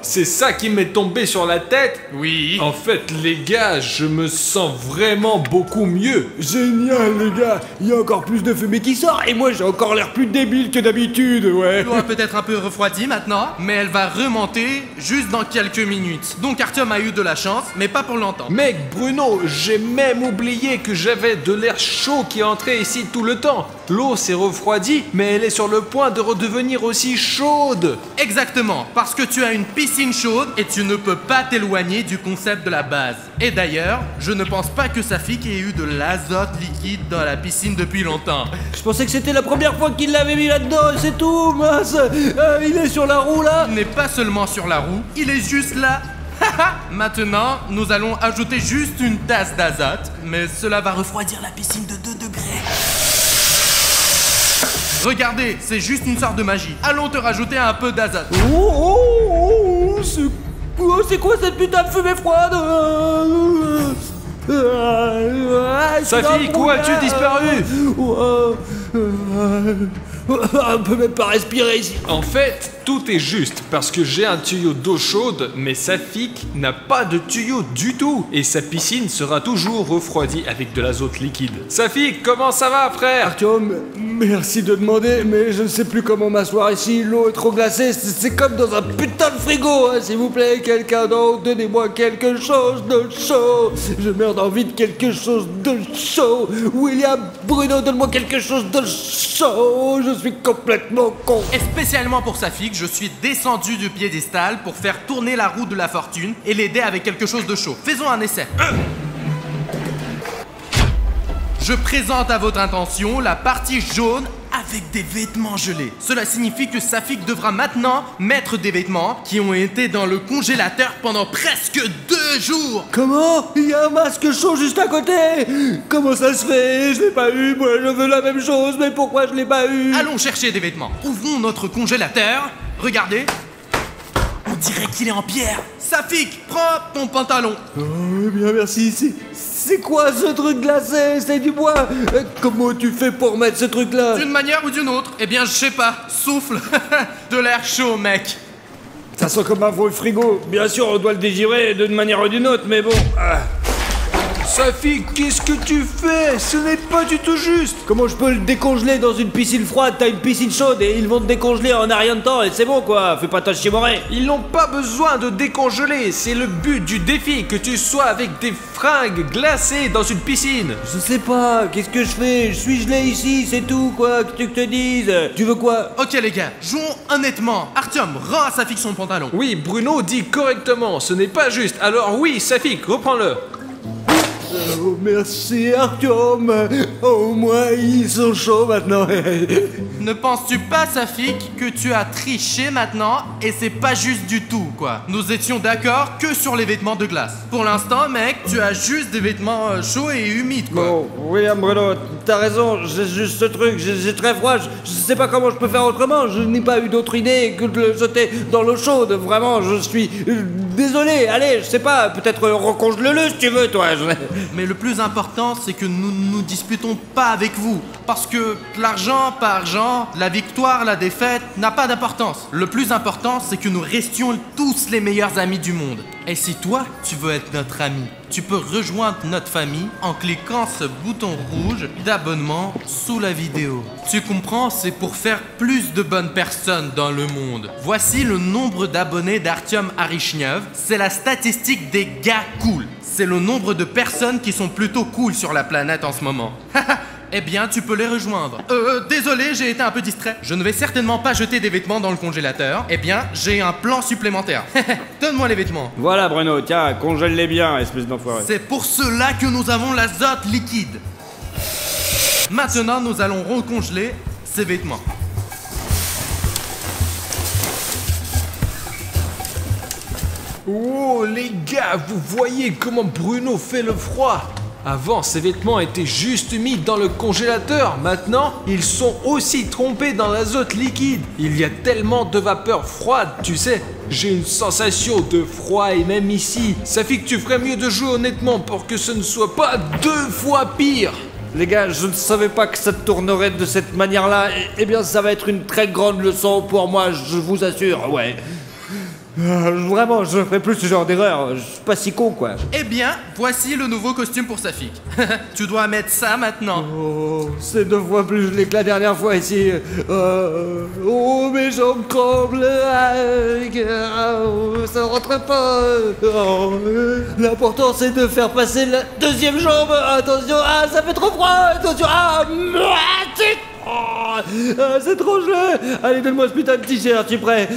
C'est ça qui m'est tombé sur la tête? Oui. En fait, les gars, je me sens vraiment beaucoup mieux. Génial, les gars, il y a encore plus de fumée qui sort et moi j'ai encore l'air plus débile que d'habitude, ouais. L'eau a peut-être un peu refroidi maintenant, mais elle va remonter juste dans quelques minutes. Donc Artyom a eu de la chance, mais pas pour longtemps. Mec, Bruno, j'ai même oublié que j'avais de l'air chaud qui entrait ici tout le temps. L'eau s'est refroidie, mais elle est sur le point de redevenir aussi chaude. Exactement, parce que tu as une piscine chaude et tu ne peux pas t'éloigner du concept de la base. Et d'ailleurs, je ne pense pas que Safik ait eu de l'azote liquide dans la piscine depuis longtemps. Je pensais que c'était la première fois qu'il l'avait mis là-dedans, c'est tout, mince. Il est sur la roue là. Il n'est pas seulement sur la roue, il est juste là. Maintenant, nous allons ajouter juste une tasse d'azote, mais cela va refroidir la piscine de 2 degrés. Regardez, c'est juste une sorte de magie. Allons te rajouter un peu d'azote. C'est quoi cette putain de fumée froide? Safik, où as-tu disparu? On peut même pas respirer ici. En fait, tout est juste parce que j'ai un tuyau d'eau chaude, mais Safik n'a pas de tuyau du tout et sa piscine sera toujours refroidie avec de l'azote liquide. Safik, comment ça va, frère? Artyom, merci de demander, mais je ne sais plus comment m'asseoir ici. L'eau est trop glacée, c'est comme dans un putain de frigo, hein. S'il vous plaît, quelqu'un d'autre, donnez-moi quelque chose de chaud. Je meurs d'envie de quelque chose de chaud. William, Bruno, donne-moi quelque chose de chaud. Je suis complètement con. Et spécialement pour Safik, je suis descendu du piédestal pour faire tourner la roue de la fortune et l'aider avec quelque chose de chaud. Faisons un essai. Je présente à votre intention la partie jaune avec des vêtements gelés. Cela signifie que Safik devra maintenant mettre des vêtements qui ont été dans le congélateur pendant presque 2 jours. Comment? Il y a un masque chaud juste à côté. Comment ça se fait? Je l'ai pas eu, moi je veux la même chose, mais pourquoi je l'ai pas eu? Allons chercher des vêtements. Ouvrons notre congélateur. Regardez. On dirait qu'il est en pierre. Safik, prends ton pantalon. Oh, bien merci. C'est quoi ce truc glacé? C'est du bois. Comment tu fais pour mettre ce truc là? D'une manière ou d'une autre? Eh bien, je sais pas. Souffle. De l'air chaud, mec. Ça sent comme un vieux frigo. Bien sûr, on doit le dégirer d'une manière ou d'une autre, mais bon. Safik, qu'est-ce que tu fais? Ce n'est pas du tout juste. Comment je peux le décongeler dans une piscine froide? T'as une piscine chaude et ils vont te décongeler en un rien de temps et c'est bon quoi. Fais pas ta chiemorée. Ils n'ont pas besoin de décongeler. C'est le but du défi, que tu sois avec des fringues glacées dans une piscine. Je sais pas, qu'est-ce que je fais? Je suis gelé ici, c'est tout quoi. Que tu te dises? Tu veux quoi? Ok les gars, jouons honnêtement. Artyom, rends à Safik son pantalon. Oui, Bruno dit correctement. Ce n'est pas juste. Alors oui, Safik, reprends-le. Oh, merci Artyom. Au moins ils sont chauds maintenant. Ne penses-tu pas, Safik, que tu as triché maintenant et c'est pas juste du tout, quoi? Nous étions d'accord que sur les vêtements de glace. Pour l'instant, mec, tu as juste des vêtements chauds et humides, quoi. Bon, William Bruno, t'as raison, j'ai juste ce truc, j'ai très froid, je sais pas comment je peux faire autrement, je n'ai pas eu d'autre idée que de le jeter dans l'eau chaude, vraiment, je suis désolé, allez, je sais pas, peut-être recongèle-le si tu veux, toi. Mais le plus important, c'est que nous ne nous disputons pas avec vous. Parce que l'argent, pas argent, la victoire, la défaite, n'a pas d'importance. Le plus important, c'est que nous restions tous les meilleurs amis du monde. Et si toi, tu veux être notre ami, tu peux rejoindre notre famille en cliquant ce bouton rouge d'abonnement sous la vidéo. Tu comprends, c'est pour faire plus de bonnes personnes dans le monde. Voici le nombre d'abonnés d'Artyom Arishnev. C'est la statistique des gars cool. C'est le nombre de personnes qui sont plutôt cool sur la planète en ce moment. Eh bien, tu peux les rejoindre. Désolé, j'ai été un peu distrait. Je ne vais certainement pas jeter des vêtements dans le congélateur. Eh bien, j'ai un plan supplémentaire. Donne-moi les vêtements. Voilà Bruno, tiens, congèle-les bien, espèce d'enfoiré. C'est pour cela que nous avons l'azote liquide. Maintenant, nous allons recongeler ces vêtements. Oh les gars, vous voyez comment Bruno fait le froid? Avant, ces vêtements étaient juste mis dans le congélateur. Maintenant, ils sont aussi trempés dans l'azote liquide. Il y a tellement de vapeur froide, tu sais. J'ai une sensation de froid et même ici. Ça fait que tu ferais mieux de jouer honnêtement pour que ce ne soit pas 2 fois pire. Les gars, je ne savais pas que ça tournerait de cette manière-là. Eh bien, ça va être une très grande leçon pour moi, je vous assure, ouais. Vraiment, je ne ferai plus ce genre d'erreur. Je suis pas si con, quoi. Eh bien, voici le nouveau costume pour Safik. Tu dois mettre ça maintenant. Oh, c'est 2 fois plus gelé que la dernière fois ici. Oh, mes jambes tremblent. Ça rentre pas. Oh, l'important, c'est de faire passer la 2e jambe. Attention, ça fait trop froid. Attention, c'est trop gelé. Allez, donne-moi ce putain de t-shirt, tu es prêt?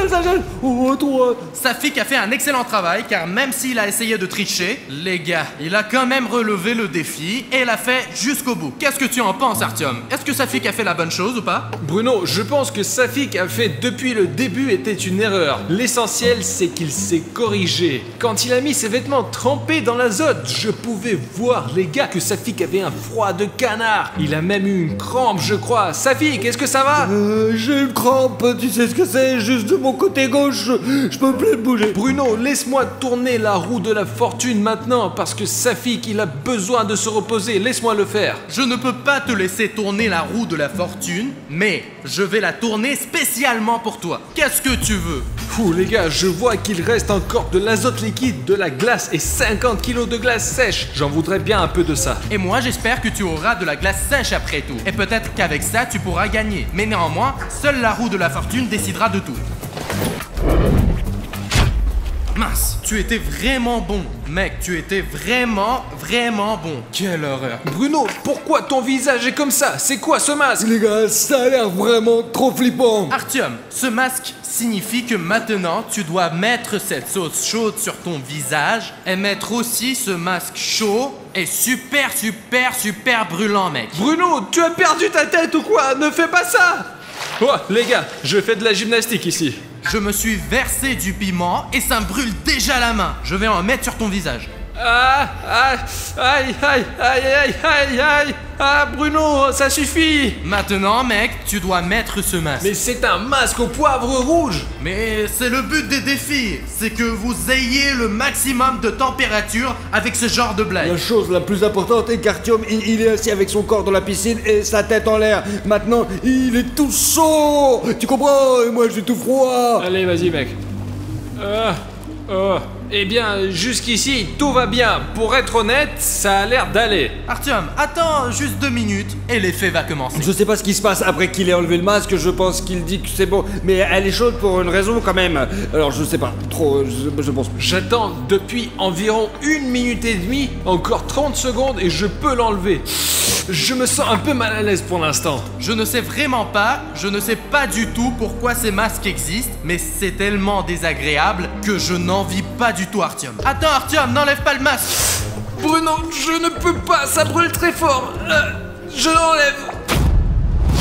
Ça gèle. Oh, trop. Safik a fait un excellent travail car même s'il a essayé de tricher, les gars, il a quand même relevé le défi et l'a fait jusqu'au bout. Qu'est-ce que tu en penses, Artyom? Est-ce que Safik a fait la bonne chose ou pas? Bruno, je pense que Safik a fait depuis le début était une erreur. L'essentiel, c'est qu'il s'est corrigé. Quand il a mis ses vêtements trempés dans l'azote, je pouvais voir, les gars, que Safik avait un froid de canard. Il a même eu une crampe, je crois. Safik, est-ce que ça va? J'ai une crampe, tu sais ce que c'est, juste de mon côté gauche, je peux plus bouger. Bruno, laisse-moi tourner la roue de la fortune maintenant, parce que Safik, il a besoin de se reposer, laisse-moi le faire. Je ne peux pas te laisser tourner la roue de la fortune, mais je vais la tourner spécialement pour toi. Qu'est-ce que tu veux? Fou, les gars, je vois qu'il reste encore de l'azote liquide, de la glace et 50 kilos de glace sèche. J'en voudrais bien un peu de ça. Et moi, j'espère que tu auras de la glace sèche après tout. Et peut-être qu'avec ça, tu pourras gagner. Mais néanmoins, seule la roue de la fortune décidera de tout. Mince, tu étais vraiment bon. Mec, tu étais vraiment bon. Quelle horreur. Bruno, pourquoi ton visage est comme ça? C'est quoi ce masque? Les gars, ça a l'air vraiment trop flippant. Artyom, ce masque signifie que maintenant tu dois mettre cette sauce chaude sur ton visage et mettre aussi ce masque chaud et super brûlant, mec. Bruno, tu as perdu ta tête ou quoi? Ne fais pas ça! Oh, les gars, je fais de la gymnastique ici. Je me suis versé du piment et ça me brûle déjà la main. Je vais en mettre sur ton visage. Ah, ah, Bruno, ça suffit. Maintenant, mec, tu dois mettre ce masque. Mais c'est un masque au poivre rouge. Mais c'est le but des défis, c'est que vous ayez le maximum de température avec ce genre de blague. La chose la plus importante est qu'Artyom, il est assis avec son corps dans la piscine et sa tête en l'air. Maintenant, il est tout chaud. Tu comprends? Et moi, j'ai tout froid. Allez, vas-y, mec. Eh bien, jusqu'ici, tout va bien. Pour être honnête, ça a l'air d'aller. Artyom, attends juste 2 minutes et l'effet va commencer. Je sais pas ce qui se passe après qu'il ait enlevé le masque, je pense qu'il dit que c'est bon, mais elle est chaude pour une raison quand même. Alors je sais pas, trop, je pense. J'attends depuis environ 1 minute et demie, encore 30 secondes et je peux l'enlever. Je me sens un peu mal à l'aise pour l'instant. Je ne sais vraiment pas, je ne sais pas du tout pourquoi ces masques existent, mais c'est tellement désagréable que je n'envie pas du tout Artyom. Attends Artyom, n'enlève pas le masque. Bruno, je ne peux pas, ça brûle très fort. Je l'enlève.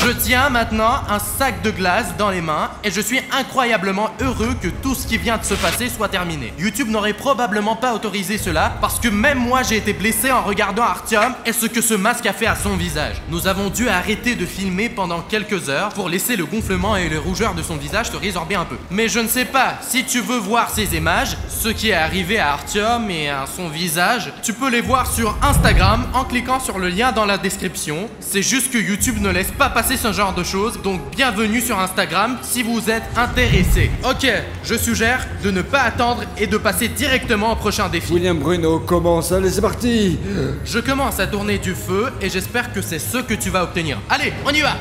Je tiens maintenant un sac de glace dans les mains et je suis incroyablement heureux que tout ce qui vient de se passer soit terminé. YouTube n'aurait probablement pas autorisé cela parce que même moi j'ai été blessé en regardant Artyom et ce que ce masque a fait à son visage. Nous avons dû arrêter de filmer pendant quelques heures pour laisser le gonflement et les rougeurs de son visage se résorber un peu. Mais je ne sais pas, si tu veux voir ces images, ce qui est arrivé à Artyom et à son visage, tu peux les voir sur Instagram en cliquant sur le lien dans la description. C'est juste que YouTube ne laisse pas passer ce genre de choses, donc bienvenue sur Instagram si vous êtes intéressé. Ok, je suggère de ne pas attendre et de passer directement au prochain défi. William Bruno commence, allez c'est parti. Je commence à tourner du feu et j'espère que c'est ce que tu vas obtenir. Allez, on y va.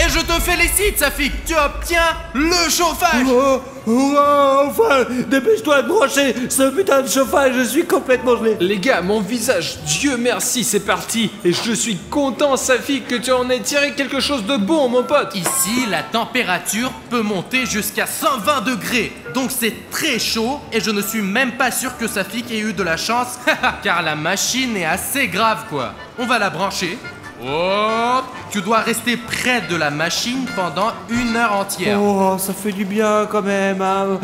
Et je te félicite, Safik, tu obtiens le chauffage. Enfin, dépêche-toi de brancher ce putain de chauffage, je suis complètement gelé. Les gars, mon visage, Dieu merci, c'est parti. Et je suis content, Safi, que tu en aies tiré quelque chose de bon, mon pote. Ici, la température peut monter jusqu'à 120 degrés. Donc c'est très chaud et je ne suis même pas sûr que Safik ait eu de la chance, car la machine est assez grave, quoi. On va la brancher. Oh, tu dois rester près de la machine pendant 1 heure entière. Oh, ça fait du bien quand même, hein.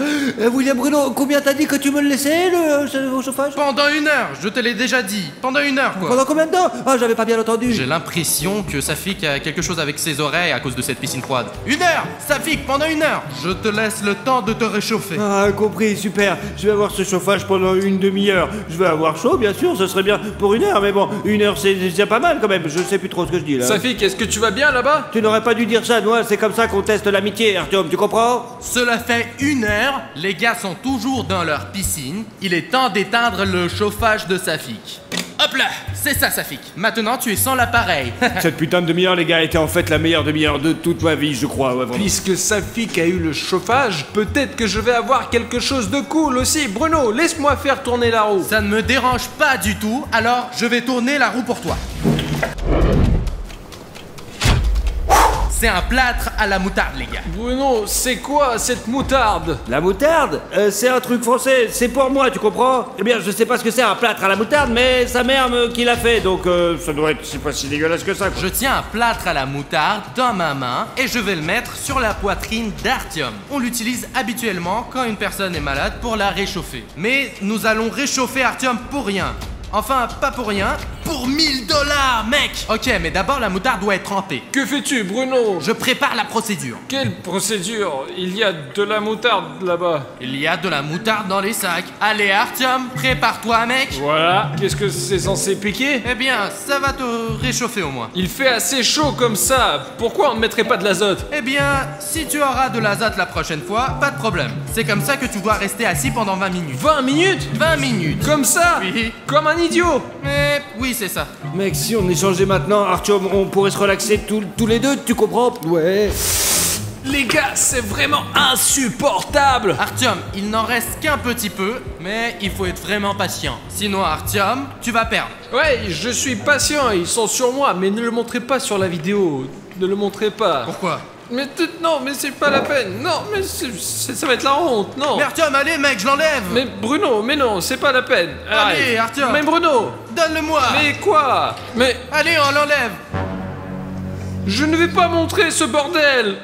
William Bruno, combien t'as dit que tu me le laissais, le chauffage? Pendant 1 heure, je te l'ai déjà dit. Pendant 1 heure, quoi. Pendant combien de temps? Ah, j'avais pas bien entendu. J'ai l'impression que Safik a quelque chose avec ses oreilles à cause de cette piscine froide. 1 heure, Safik, pendant 1 heure. Je te laisse le temps de te réchauffer. Ah, compris, super. Je vais avoir ce chauffage pendant 1 demi-heure. Je vais avoir chaud, bien sûr, ce serait bien pour 1 heure, mais bon, 1 heure c'est déjà pas mal quand même. Je sais plus trop ce que je dis là. Safik, est-ce que tu vas bien là-bas? Tu n'aurais pas dû dire ça, moi, c'est comme ça qu'on teste l'amitié, Artyom, tu comprends? Cela fait 1 heure, les gars sont toujours dans leur piscine. Il est temps d'éteindre le chauffage de Safik. Hop là, c'est ça Safik. Maintenant tu es sans l'appareil. Cette putain de demi-heure, les gars, était en fait la meilleure demi-heure de toute ma vie, je crois. Ouais, vraiment. Puisque Safik a eu le chauffage, peut-être que je vais avoir quelque chose de cool aussi. Bruno, laisse-moi faire tourner la roue. Ça ne me dérange pas du tout, alors je vais tourner la roue pour toi. C'est un plâtre à la moutarde, les gars. Bruno, c'est quoi cette moutarde? La moutarde? C'est un truc français, c'est pour moi, tu comprends? Eh bien, je sais pas ce que c'est un plâtre à la moutarde, mais sa mère qui l'a fait, donc ça doit être, c'est pas si dégueulasse que ça, quoi. Je tiens un plâtre à la moutarde dans ma main et je vais le mettre sur la poitrine d'Artyom. On l'utilise habituellement quand une personne est malade pour la réchauffer. Mais nous allons réchauffer Artyom pour rien. Enfin, pas pour rien, pour 1 000 $, mec! Ok, mais d'abord la moutarde doit être trempée. Que fais-tu, Bruno? Je prépare la procédure. Quelle procédure? Il y a de la moutarde là-bas. Il y a de la moutarde dans les sacs. Allez, Artyom, prépare-toi, mec. Voilà, qu'est-ce que c'est censé piquer? Eh bien, ça va te réchauffer au moins. Il fait assez chaud comme ça. Pourquoi on ne mettrait pas de l'azote? Eh bien, si tu auras de l'azote la prochaine fois, pas de problème. C'est comme ça que tu dois rester assis pendant 20 minutes. 20 minutes? 20 minutes. Comme ça? Oui. Comme un idiot? Mais oui, c'est ça. Mec, si on échangeait maintenant, Artyom, on pourrait se relaxer tous les deux, tu comprends? Ouais. Les gars, c'est vraiment insupportable. Artyom, il n'en reste qu'un petit peu, mais il faut être vraiment patient. Sinon, Artyom, tu vas perdre. Ouais, je suis patient, ils sont sur moi, mais ne le montrez pas sur la vidéo. Ne le montrez pas. Pourquoi? Mais non, mais c'est pas la peine. Non, mais ça va être la honte, non. Mais Artyom, allez mec, je l'enlève. Mais Bruno, mais non, c'est pas la peine. Allez, Artyom. Mais Bruno. Donne-le-moi. Mais quoi? Mais Allez, on l'enlève. je ne vais pas montrer ce bordel.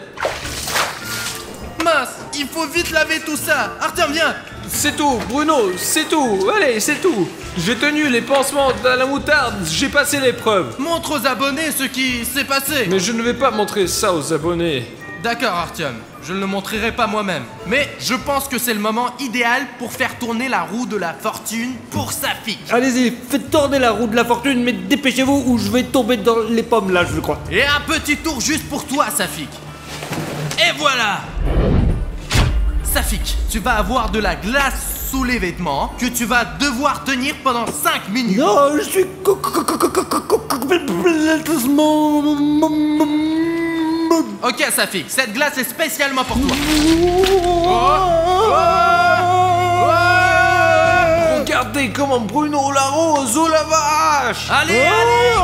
Mince, il faut vite laver tout ça. Artyom, viens. C'est tout, Bruno, c'est tout. Allez, c'est tout. J'ai tenu les pansements à la moutarde, j'ai passé l'épreuve. Montre aux abonnés ce qui s'est passé. Mais je ne vais pas montrer ça aux abonnés. D'accord, Artyom, je ne le montrerai pas moi-même. Mais je pense que c'est le moment idéal pour faire tourner la roue de la fortune pour Safik. Allez-y, faites tourner la roue de la fortune, mais dépêchez-vous ou je vais tomber dans les pommes là, je crois. Et un petit tour juste pour toi, Safik. Et voilà. Safik, tu vas avoir de la glace sous les vêtements que tu vas devoir tenir pendant 5 minutes. Non, je suis complètement... Ok, Safik, cette glace est spécialement pour toi. Regardez comment Bruno l'arrose, oh la vache. Allez, allez.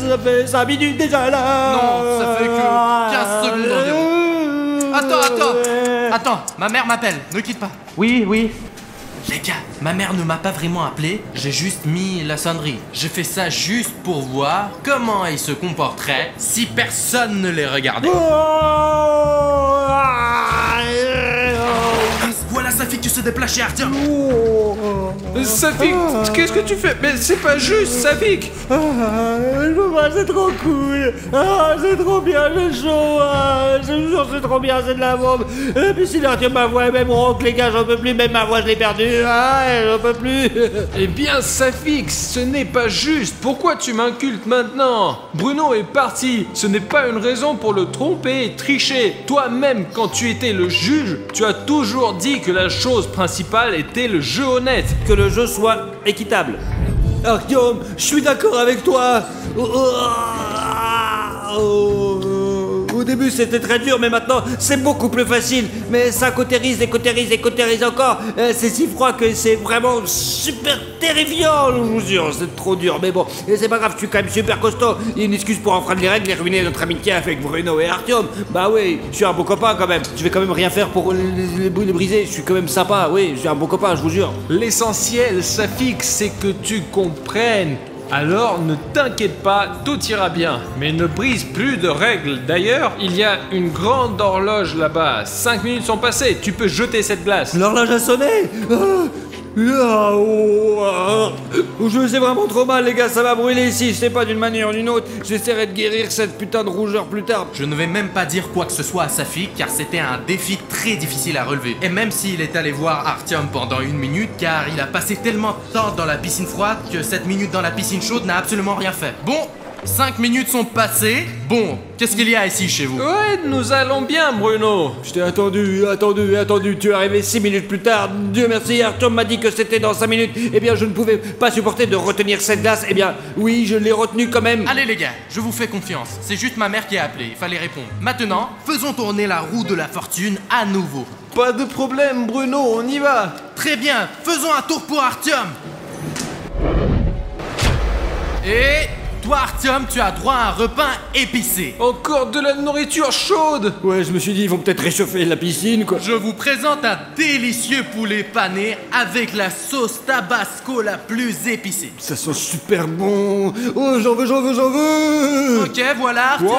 Ça fait 5 minutes déjà là. Non, ça fait que 15 secondes environ. Attends, ma mère m'appelle, ne quitte pas. Oui, oui. Les gars, ma mère ne m'a pas vraiment appelé, j'ai juste mis la sonnerie. J'ai fait ça juste pour voir comment ils se comporteraient si personne ne les regardait. Voilà Safik qui se déplace chez Artyom. Safik, qu'est-ce que tu fais? Mais c'est pas juste, Safik. C'est trop cool. C'est trop bien, j'ai chaud. Je vous jure, c'est trop bien, c'est de la bombe. Et puis si Artyom ma voix, même ronque, les gars, j'en peux plus, même ma voix, je l'ai perdue. J'en peux plus. Eh bien, Safik, ce n'est pas juste. Pourquoi tu m'incultes maintenant? Bruno est parti. Ce n'est pas une raison pour le tromper et tricher. Toi-même, quand tu étais le juge, tu as toujours dit que la chose principale était le jeu honnête. Que le jeu soit équitable. Artyom, je suis d'accord avec toi. Au début c'était très dur, mais maintenant c'est beaucoup plus facile. Mais ça cautérise et cautérise et cautérise encore. C'est si froid que c'est vraiment super terrifiant, je vous jure. C'est trop dur, mais bon, et c'est pas grave, je suis quand même super costaud. Il y a une excuse pour enfreindre les règles et ruiner notre amitié avec Bruno et Artyom. Bah oui, je suis un bon copain quand même. Je vais quand même rien faire pour les briser. Je suis quand même sympa, oui, je suis un bon copain, je vous jure. L'essentiel, Safik, c'est que tu comprennes. Alors ne t'inquiète pas, tout ira bien. Mais ne brise plus de règles. D'ailleurs, il y a une grande horloge là-bas. 5 minutes sont passées, tu peux jeter cette glace. L'horloge a sonné. Je sais vraiment trop mal, les gars, ça va brûler ici. Je sais pas, d'une manière ou d'une autre. J'essaierai de guérir cette putain de rougeur plus tard. Je ne vais même pas dire quoi que ce soit à Safik car c'était un défi très difficile à relever. Et même s'il est allé voir Artyom pendant 1 minute car il a passé tellement de temps dans la piscine froide que 7 minutes dans la piscine chaude n'a absolument rien fait. Bon, 5 minutes sont passées. Bon, qu'est-ce qu'il y a ici chez vous? Ouais, nous allons bien, Bruno. Je t'ai attendu. Tu es arrivé 6 minutes plus tard. Dieu merci, Artyom m'a dit que c'était dans 5 minutes. Eh bien, je ne pouvais pas supporter de retenir cette glace. Eh bien, oui, je l'ai retenue quand même. Allez les gars, je vous fais confiance. C'est juste ma mère qui a appelé, il fallait répondre. Maintenant, faisons tourner la roue de la fortune à nouveau. Pas de problème, Bruno, on y va. Très bien, faisons un tour pour Artyom. Et... toi, Artyom, tu as droit à un repas épicé. Encore de la nourriture chaude. Ouais, je me suis dit, ils vont peut-être réchauffer la piscine, quoi. Je vous présente un délicieux poulet pané avec la sauce tabasco la plus épicée. Ça sent super bon. Oh, j'en veux. Ok, voilà, Artyom.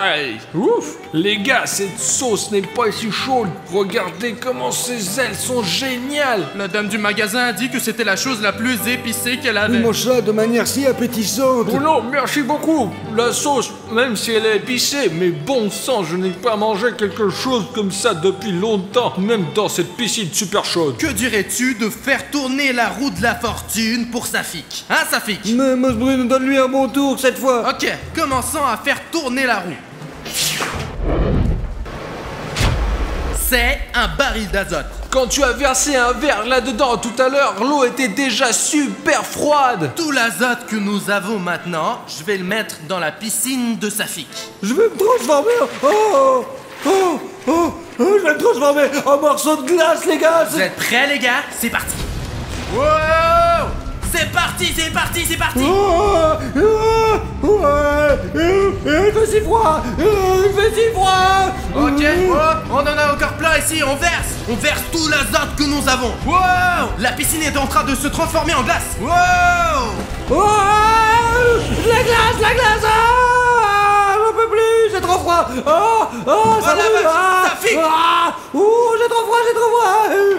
Aïe. Ouf. Les gars, cette sauce n'est pas si chaude. Regardez comment ces ailes sont géniales. La dame du magasin a dit que c'était la chose la plus épicée qu'elle avait. Il mange ça de manière si appétissante. Bruno, merci beaucoup. La sauce, même si elle est épicée, mais bon sang, je n'ai pas mangé quelque chose comme ça depuis longtemps, même dans cette piscine super chaude. Que dirais-tu de faire tourner la roue de la fortune pour Safik? Hein, Safik? Mais Bruno, donne-lui un bon tour cette fois. Ok, commençons à faire tourner la roue. c'est un baril d'azote. Quand tu as versé un verre là-dedans tout à l'heure, l'eau était déjà super froide. Tout l'azote que nous avons maintenant, je vais le mettre dans la piscine de Safik. Je vais me transformer je vais me transformer en morceau de glace, les gars. Vous êtes prêts, les gars? C'est parti. Wow! C'est parti, c'est parti, c'est parti. Il fait si froid. Il fait si froid. Ok, on en a encore plein ici, on verse tout l'azote que nous avons. Wow! La piscine est en train de se transformer en glace. Wow! La glace. J'en peux plus, j'ai trop froid. Ça la brûle. vache, ça fixe. J'ai trop froid.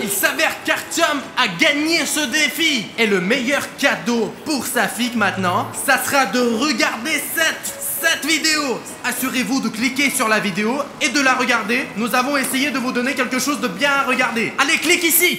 Il s'avère qu'Artyom a gagné ce défi. Et le meilleur cadeau pour Safik maintenant, ça sera de regarder cette vidéo. Assurez-vous de cliquer sur la vidéo et de la regarder. Nous avons essayé de vous donner quelque chose de bien à regarder. Allez, clique ici.